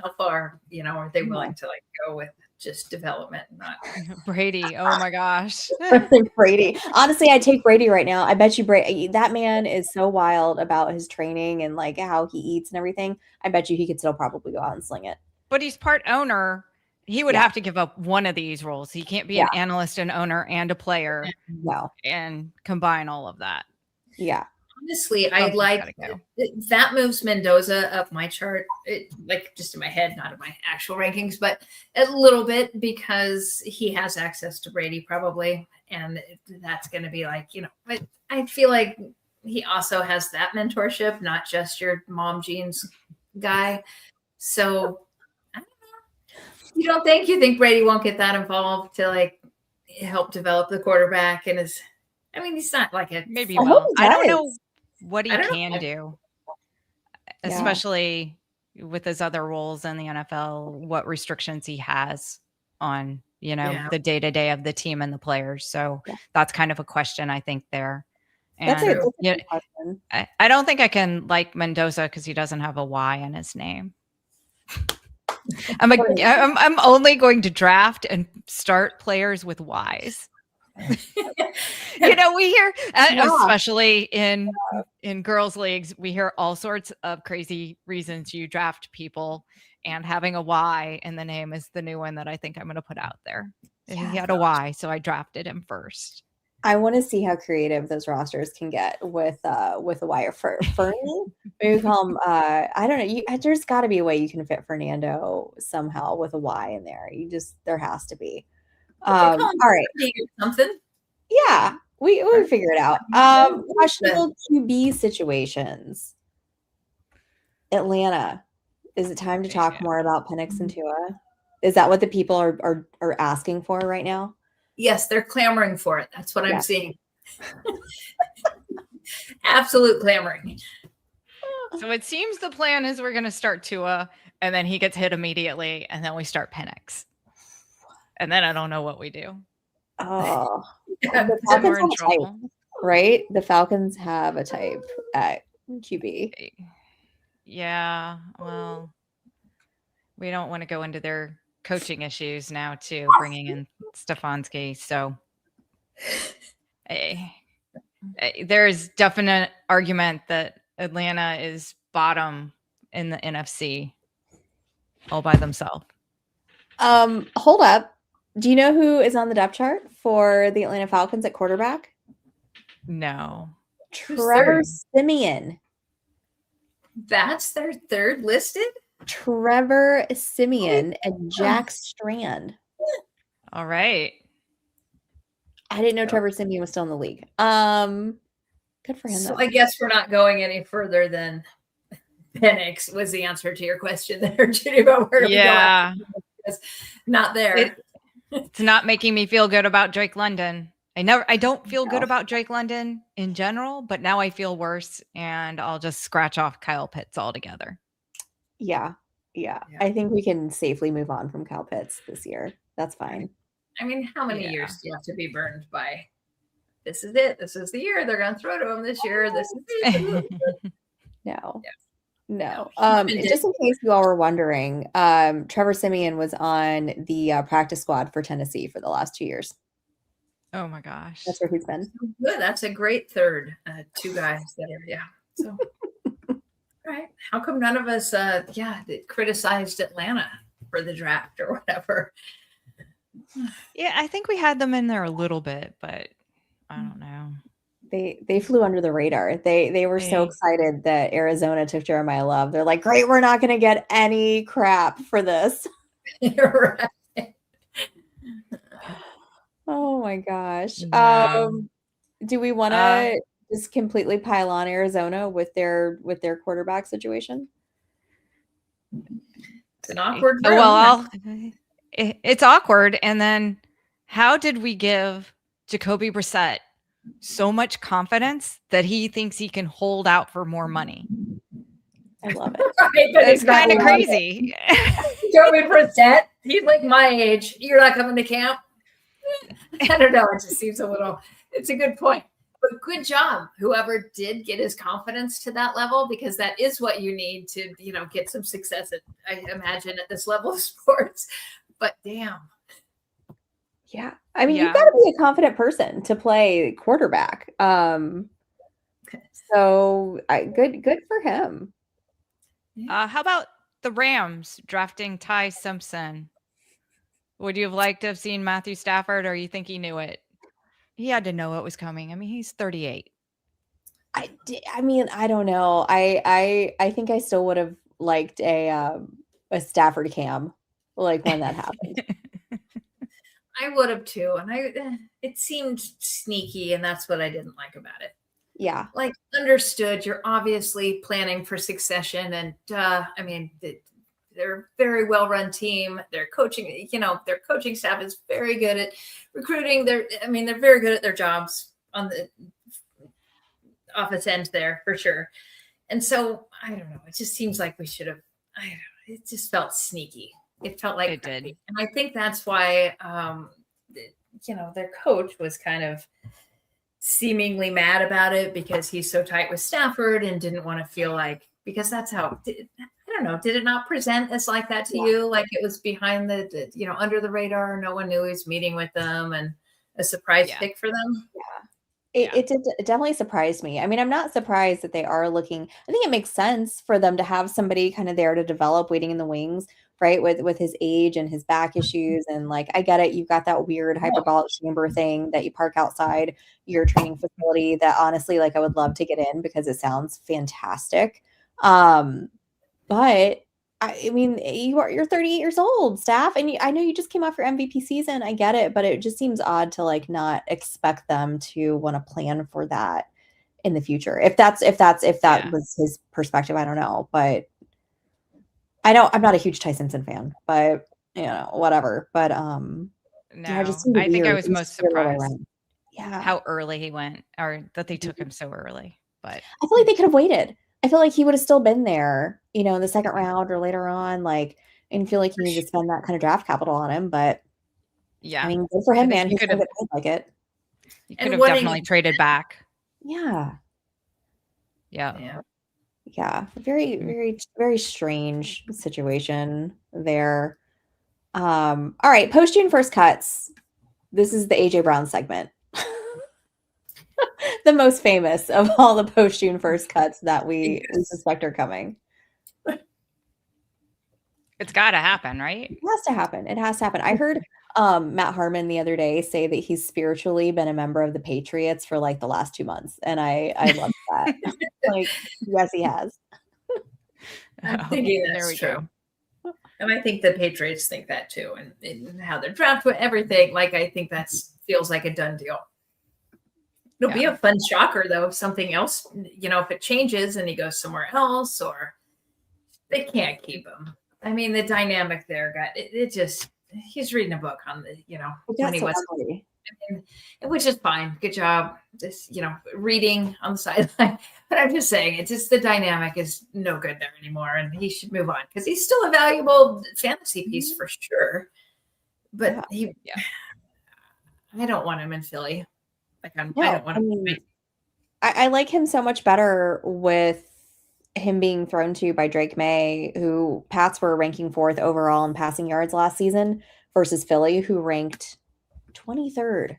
how far are they willing to go with just development, not Brady? Oh my gosh. Brady. Honestly, I'd take Brady right now. I bet you Brady, that man is so wild about his training and how he eats and everything. I bet you he could still probably go out and sling it. But he's part owner. He would have to give up one of these roles. He can't be an analyst, an owner, and a player. No. And combine all of that. Yeah. Honestly, I like that moves Mendoza up my chart, just in my head, not in my actual rankings, but a little bit because he has access to Brady probably. And that's going to be I feel like he also has that mentorship, not just your mom jeans guy. So I don't know. You think Brady won't get that involved to help develop the quarterback and he's not maybe well. I don't know what he can do, especially with his other roles in the NFL, what restrictions he has on, the day-to-day of the team and the players. So that's kind of a question, I think, there. And that's a question. I don't think I can like Mendoza because he doesn't have a Y in his name. I'm only going to draft and start players with Ys. We hear, especially in girls' leagues, we hear all sorts of crazy reasons you draft people, and having a Y in the name is the new one that I think I'm going to put out there. He had a Y, so I drafted him first. I want to see how creative those rosters can get with a Y. Fernie, maybe call him. I don't know. There's got to be a way you can fit Fernando somehow with a Y in there. There has to be. All right. Something. Yeah, we figure it out. Questionable QB situations. Atlanta. Is it time to talk more about Penix and Tua? Is that what the people are asking for right now? Yes, they're clamoring for it. That's what I'm seeing. Absolute clamoring. So it seems the plan is we're going to start Tua, and then he gets hit immediately, and then we start Penix. And then I don't know what we do. Oh, the Falcons have a type, right? The Falcons have a type at QB. Yeah, well, we don't want to go into their coaching issues now, too, bringing in Stefanski. So there's definite argument that Atlanta is bottom in the NFC all by themselves. Hold up. Do you know who is on the depth chart for the Atlanta Falcons at quarterback? No. Trevor Siemian. That's their third listed? Trevor Siemian and Jack Strand. All right. I didn't know Trevor Siemian was still in the league. Good for him. So I guess we're not going any further than Penix was the answer to your question there, Judy, about where we go. Not there. It's not making me feel good about Drake London. I don't feel good about Drake London in general, but now I feel worse, and I'll just scratch off Kyle Pitts altogether. Yeah. I think we can safely move on from Kyle Pitts this year. That's fine. I mean, how many years do you have to be burned by? This is it. This is the year they're going to throw to him this year. This is it. No. Just in case you all were wondering, Trevor Siemian was on the practice squad for Tennessee for the last 2 years. Oh my gosh. That's where he's been. Good. That's a great third. Two guys that are, So, all right. How come none of us, criticized Atlanta for the draft or whatever? Yeah, I think we had them in there a little bit, but I don't know. They flew under the radar. They were so excited that Arizona took Jeremiah Love. They're like, great, we're not going to get any crap for this. Right. Oh my gosh. Yeah. Do we want Uh, to just completely pile on Arizona with their quarterback situation? It's an awkward well, room. it's awkward. And then how did we give Jacoby Brissett so much confidence that he thinks he can hold out for more money? I love it. Right, but That's he's not kind of love it. crazy. Joey Brissett. He's like my age. You're not coming to camp. I don't know. It just seems a little. It's a good point. But good job, whoever did get his confidence to that level, because that is what you need to, get some success at, I imagine, at this level of sports. But damn. Yeah. I mean, you've Yeah. got to be a confident person to play quarterback. So good for him. How about the Rams drafting Ty Simpson? Would you have liked to have seen Matthew Stafford, or you think he knew it? He had to know it was coming. I mean, he's 38. I mean, I don't know. I think I still would have liked a Stafford cam, like when that happened. I would have too. And it seemed sneaky, and that's what I didn't like about it. Yeah. Like, understood, you're obviously planning for succession, and I mean, they're a very well-run team. Their coaching, their coaching staff is very good at recruiting. They're very good at their jobs on the office end there for sure. And so I don't know. It just seems like we should have. I don't know. It just felt sneaky. It felt like It did. And I think that's why, their coach was kind of seemingly mad about it, because he's so tight with Stafford and didn't want to feel like, because that's how, I don't know, did it not present as like that to you? Like it was behind the under the radar, no one knew he was meeting with them, and a surprise pick for them? It definitely surprised me. I mean, I'm not surprised that they are looking. I think it makes sense for them to have somebody kind of there to develop, waiting in the wings, right? With his age and his back issues, and like I get it. You've got that weird hyperbolic chamber thing that you park outside your training facility. That honestly, like, I would love to get in because it sounds fantastic. But I mean, you're 38 years old, Staff, and I know you just came off your MVP season. I get it, but it just seems odd to like not expect them to want to plan for that in the future. If that was his perspective, I don't know, but I'm not a huge Ty Simpson fan, but whatever. But No, yeah, it just seemed I think I weird. was It most seemed really surprised wrong. Yeah, how early he went, or that they took him so early. But I feel like they could have waited. I feel like he would have still been there, in the second round or later on, like, and feel like you need to spend that kind of draft capital on him. But yeah, I mean, good for him, man. He He's could gonna have. get paid like it. He And could have winning- definitely traded back. Yeah. Yeah. Yeah. Very, very, very strange situation there. All right, post June 1st cuts. This is the AJ Brown segment. The most famous of all the post June 1st cuts that we suspect are coming. It's got to happen, right? It has to happen. It has to happen. I heard Matt Harmon the other day say that he's spiritually been a member of the Patriots for like the last 2 months, and I love that. Like, yes, he has. I'm thinking that's true. And I think the Patriots think that too, and how they're drafted, everything. Like, I think feels like a done deal. It'll be a fun shocker, though, if something else, if it changes and he goes somewhere else, or they can't keep him. I mean, the dynamic there, he's reading a book on the, when he was, which is fine. Good job. Just, reading on the sideline. But I'm just saying, it's just the dynamic is no good there anymore. And he should move on, because he's still a valuable fantasy piece for sure. But I don't want him in Philly. I don't want him. I like him so much better with him being thrown to by Drake May, who Pats were ranking 4th overall in passing yards last season, versus Philly, who ranked 23rd.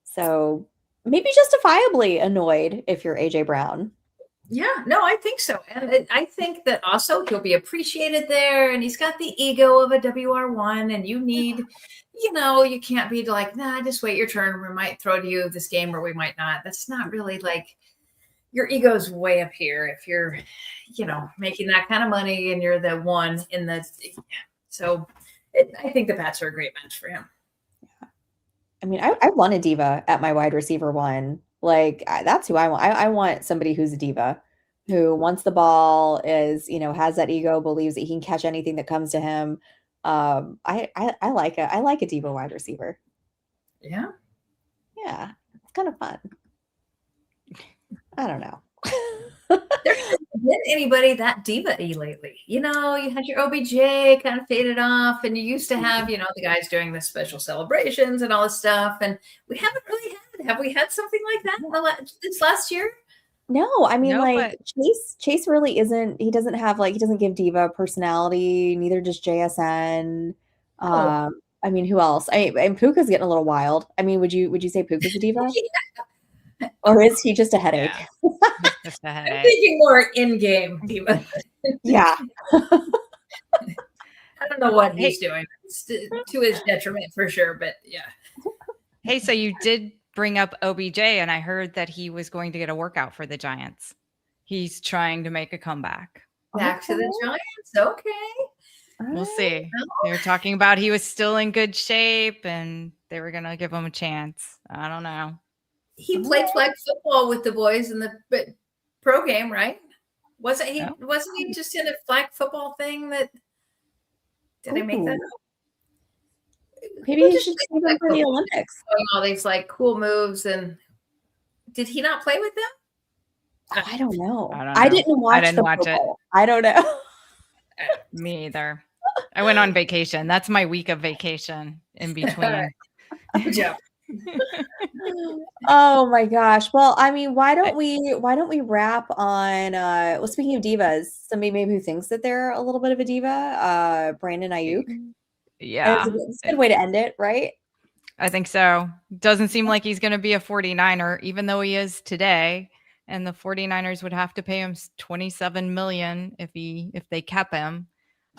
So maybe justifiably annoyed if you're AJ Brown. Yeah, no, I think so. And I think that also he'll be appreciated there. And he's got the ego of a WR1, and you need, you can't be like, nah, just wait your turn. We might throw to you this game, or we might not. That's not really like, your ego's way up here if you're, making that kind of money and you're the one in the. So I think the Pats are a great match for him. I mean, I want a diva at my wide receiver one. Like that's who I want. I want somebody who's a diva, who wants the ball, is, has that ego, believes that he can catch anything that comes to him. I like a diva wide receiver. Yeah. Yeah, it's kind of fun. I don't know. There hasn't been anybody that diva-y lately. You had your OBJ kind of faded off, and you used to have, the guys doing the special celebrations and all this stuff. And we haven't really have we had something like that this last year? No, I mean, No, like but Chase really isn't. He doesn't have he doesn't give diva personality. Neither does JSN. Oh. I mean, who else? And Puka's getting a little wild. I mean, would you say Puka's a diva, or is he just a headache? yeah, he's just a I'm headache. thinking more in-game diva. Yeah. I don't know what he's doing. It's to his detriment for sure, but yeah. Hey, so you did bring up OBJ, and I heard that he was going to get a workout for the Giants. He's trying to make a comeback. Back to the Giants. Okay. We'll see. They were talking about he was still in good shape and they were going to give him a chance. I don't know. He played flag football with the boys in the pro game, right? Wasn't he? Oh. Wasn't he just in a flag football thing? Did I make that up? Maybe he should save him for the Olympics. Doing all these cool moves, and did he not play with them? I don't know. I don't know. I didn't watch it. I don't know. Me either. I went on vacation. That's my week of vacation in between. Good job. Oh my gosh. Well, I mean, why don't we wrap on well, speaking of divas, somebody maybe who thinks that they're a little bit of a diva, Brandon Ayuk. Yeah. It's a good way to end it, right? I think so. Doesn't seem like he's going to be a 49er, even though he is today. And the 49ers would have to pay him $27 million if they kept him.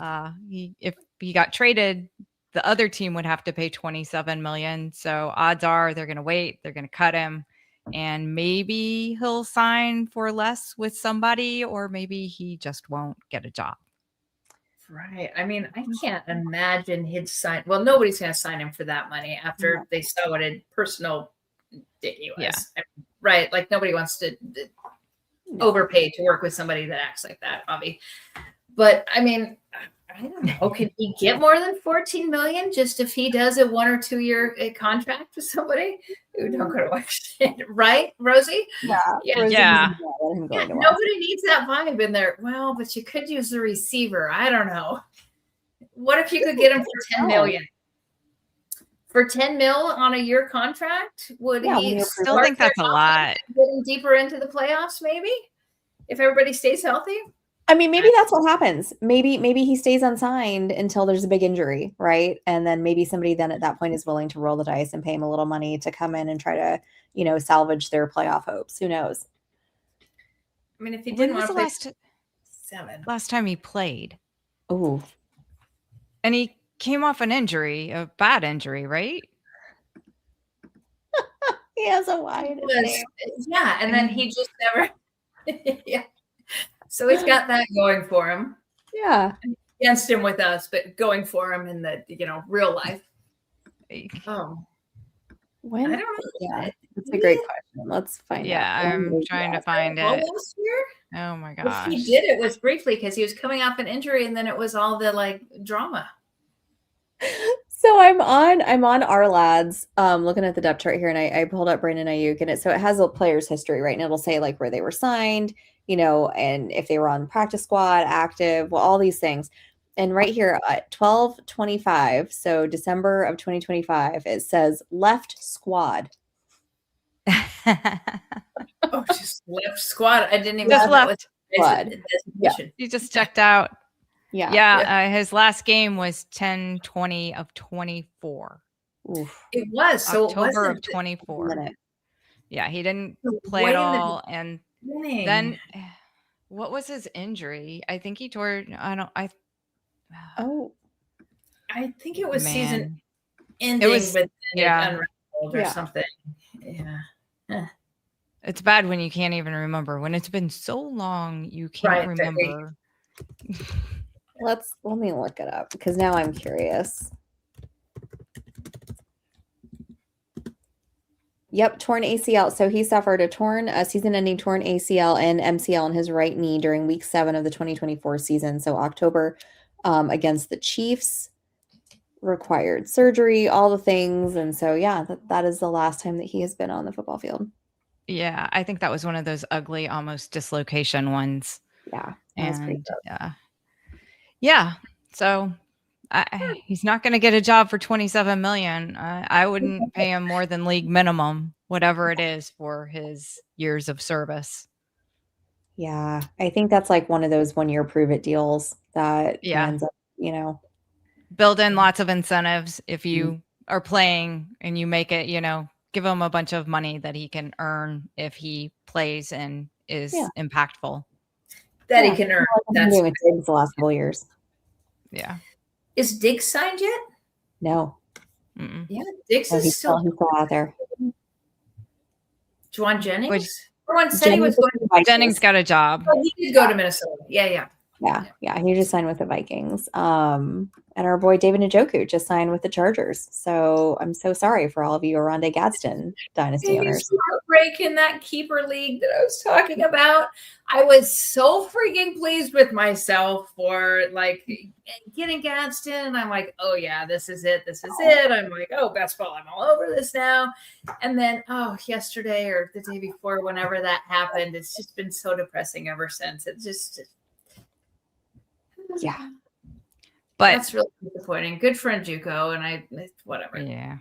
If he got traded, the other team would have to pay $27 million. So odds are they're going to wait. They're going to cut him, and maybe he'll sign for less with somebody, or maybe he just won't get a job. Right. I mean, I can't imagine he'd sign. Well, nobody's going to sign him for that money after they saw what a personal dick he was. Yeah. Right. Like nobody wants to overpay to work with somebody that acts like that, Bobby. But I mean, I don't know. Can he get more than 14 million just if he does a 1 or 2 year contract with somebody? Ooh, don't go to Washington, right, Rosie? Yeah. Nobody needs that vibe in there. Well, but you could use the receiver. I don't know. What if you could get him for 10 million? For 10 mil on a year contract, would he still think that's a lot? Getting deeper into the playoffs, maybe, if everybody stays healthy. I mean, maybe that's what happens. Maybe he stays unsigned until there's a big injury, right? And then maybe somebody then at that point is willing to roll the dice and pay him a little money to come in and try to, salvage their playoff hopes. Who knows? I mean, if he didn't want to play 7. Last time he played. Oh. And he came off an injury, a bad injury, right? He has a wide name. Yeah, and then he just never yeah. So he's got that going for him. Yeah. Against him with us, but going for him in the, real life. When? I don't know. Yeah, that's a great question. Let's find out. Yeah, I'm trying to find it. Last year? Oh my gosh. If he did, it was briefly because he was coming off an injury, and then it was all the drama. So I'm on our lads, looking at the depth chart here, and I pulled up Brandon Ayuk, and it has a player's history, right? And it'll say where they were signed, and if they were on practice squad, active, well, all these things. And right here at 12/25, so December of 2025, it says left squad. Oh, just left squad. I didn't even just know left squad. Yeah. You just checked out. Yeah. His last game was 10/20 of 24. Oof. It was October of 24. Yeah, he didn't play at all. And then what was his injury? I think he tore. I think it was season ending. It was unraveled or something. Yeah. It's bad when you can't even remember. When it's been so long, you can't remember. Let me look it up because now I'm curious. Yep, torn ACL. So he suffered a season-ending torn ACL and MCL in his right knee during Week 7 of the 2024 season. So October against the Chiefs, required surgery, all the things, and so yeah, that is the last time that he has been on the football field. Yeah, I think that was one of those ugly, almost dislocation ones. Yeah, that was pretty And tough. yeah, so he's not going to get a job for 27 million. I wouldn't pay him more than league minimum, whatever it is, for his years of service. Yeah, I think that's like one of those 1-year prove it deals that he Yeah. ends up, you know. Build in lots of incentives if Mhm. you are playing and you make it, give him a bunch of money that he can earn if he plays and is Yeah. impactful. That Yeah, he can earn. like I've been That's doing with Diggs the last couple years. Yeah. Is Diggs signed yet? No, Mm-mm. Yeah, Diggs no, is he's still out there. Juwan Jennings. Which- Everyone said he was going to Vikings. Jennings got a job. Oh, he did go to Minnesota. Yeah. Yeah, he just signed with the Vikings. And our boy David Njoku just signed with the Chargers. So I'm so sorry for all of you Oronde Gadsden dynasty owners. Heartbreak in that keeper league that I was talking about. I was so freaking pleased with myself for like getting Gadsden, and I'm like, oh yeah, this is it. I'm like, oh, best ball, I'm all over this now. And then yesterday or the day before, whenever that happened, it's just been so depressing ever since. It just Yeah. But that's really disappointing. Good friend Juco, and whatever. Yeah.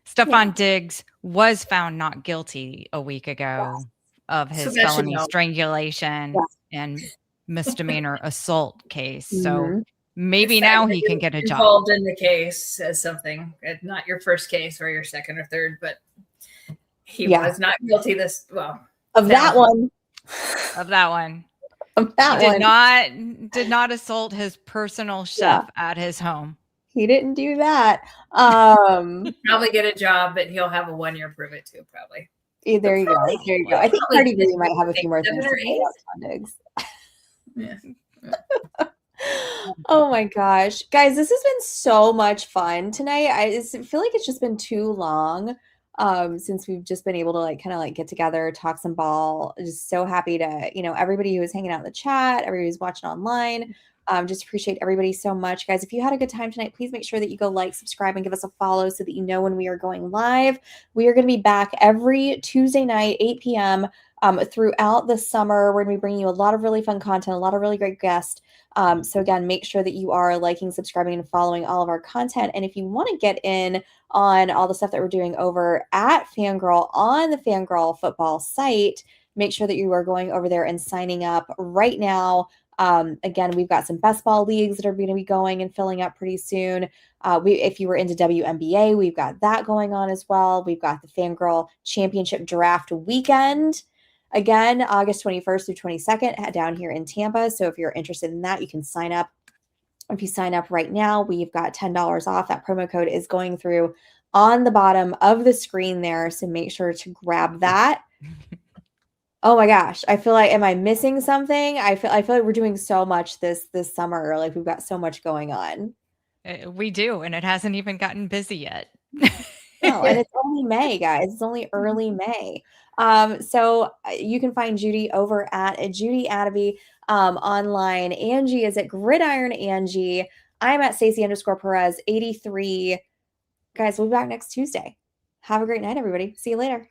Stephon Diggs was found not guilty a week ago of his felony strangulation and misdemeanor assault case. So maybe now he can get a job. Involved in the case as something, not your first case or your second or third, but he was not guilty of that one. Of that one. Did not assault his personal chef at his home. He didn't do that. Probably get a job, but he'll have a 1-year prove it too, probably. There you go. I think Cardi B might have a few more things to say about Diggs. Yeah. Oh my gosh. Guys, this has been so much fun tonight. I feel like it's just been too long since we've just been able to kind of get together, talk some ball. Just so happy to, everybody who was hanging out in the chat, everybody who's watching online. Just appreciate everybody so much. Guys, if you had a good time tonight, please make sure that you go like, subscribe, and give us a follow so that you know when we are going live. We are going to be back every Tuesday night, 8 p.m. Throughout the summer. We're going to be bringing you a lot of really fun content, a lot of really great guests. So again, make sure that you are liking, subscribing, and following all of our content. And if you want to get in on all the stuff that we're doing over at Fangirl on the Fangirl football site, make sure that you are going over there and signing up right now. Again, we've got some best ball leagues that are going to be going and filling up pretty soon. If you were into WNBA, we've got that going on as well. We've got the Fangirl Championship Draft Weekend. Again, August 21st through 22nd down here in Tampa. So if you're interested in that, you can sign up. If you sign up right now, we've got $10 off. That promo code is going through on the bottom of the screen there. So make sure to grab that. Oh my gosh. I feel like, am I missing something? I feel like we're doing so much this summer. Like we've got so much going on. We do. And it hasn't even gotten busy yet. No, and it's only May, guys. It's only early May. So you can find Judy over at Judy Attaby online. Angie is at Gridiron Angie. I'm at Stacey_Perez 83. Guys, we'll be back next Tuesday. Have a great night, everybody. See you later.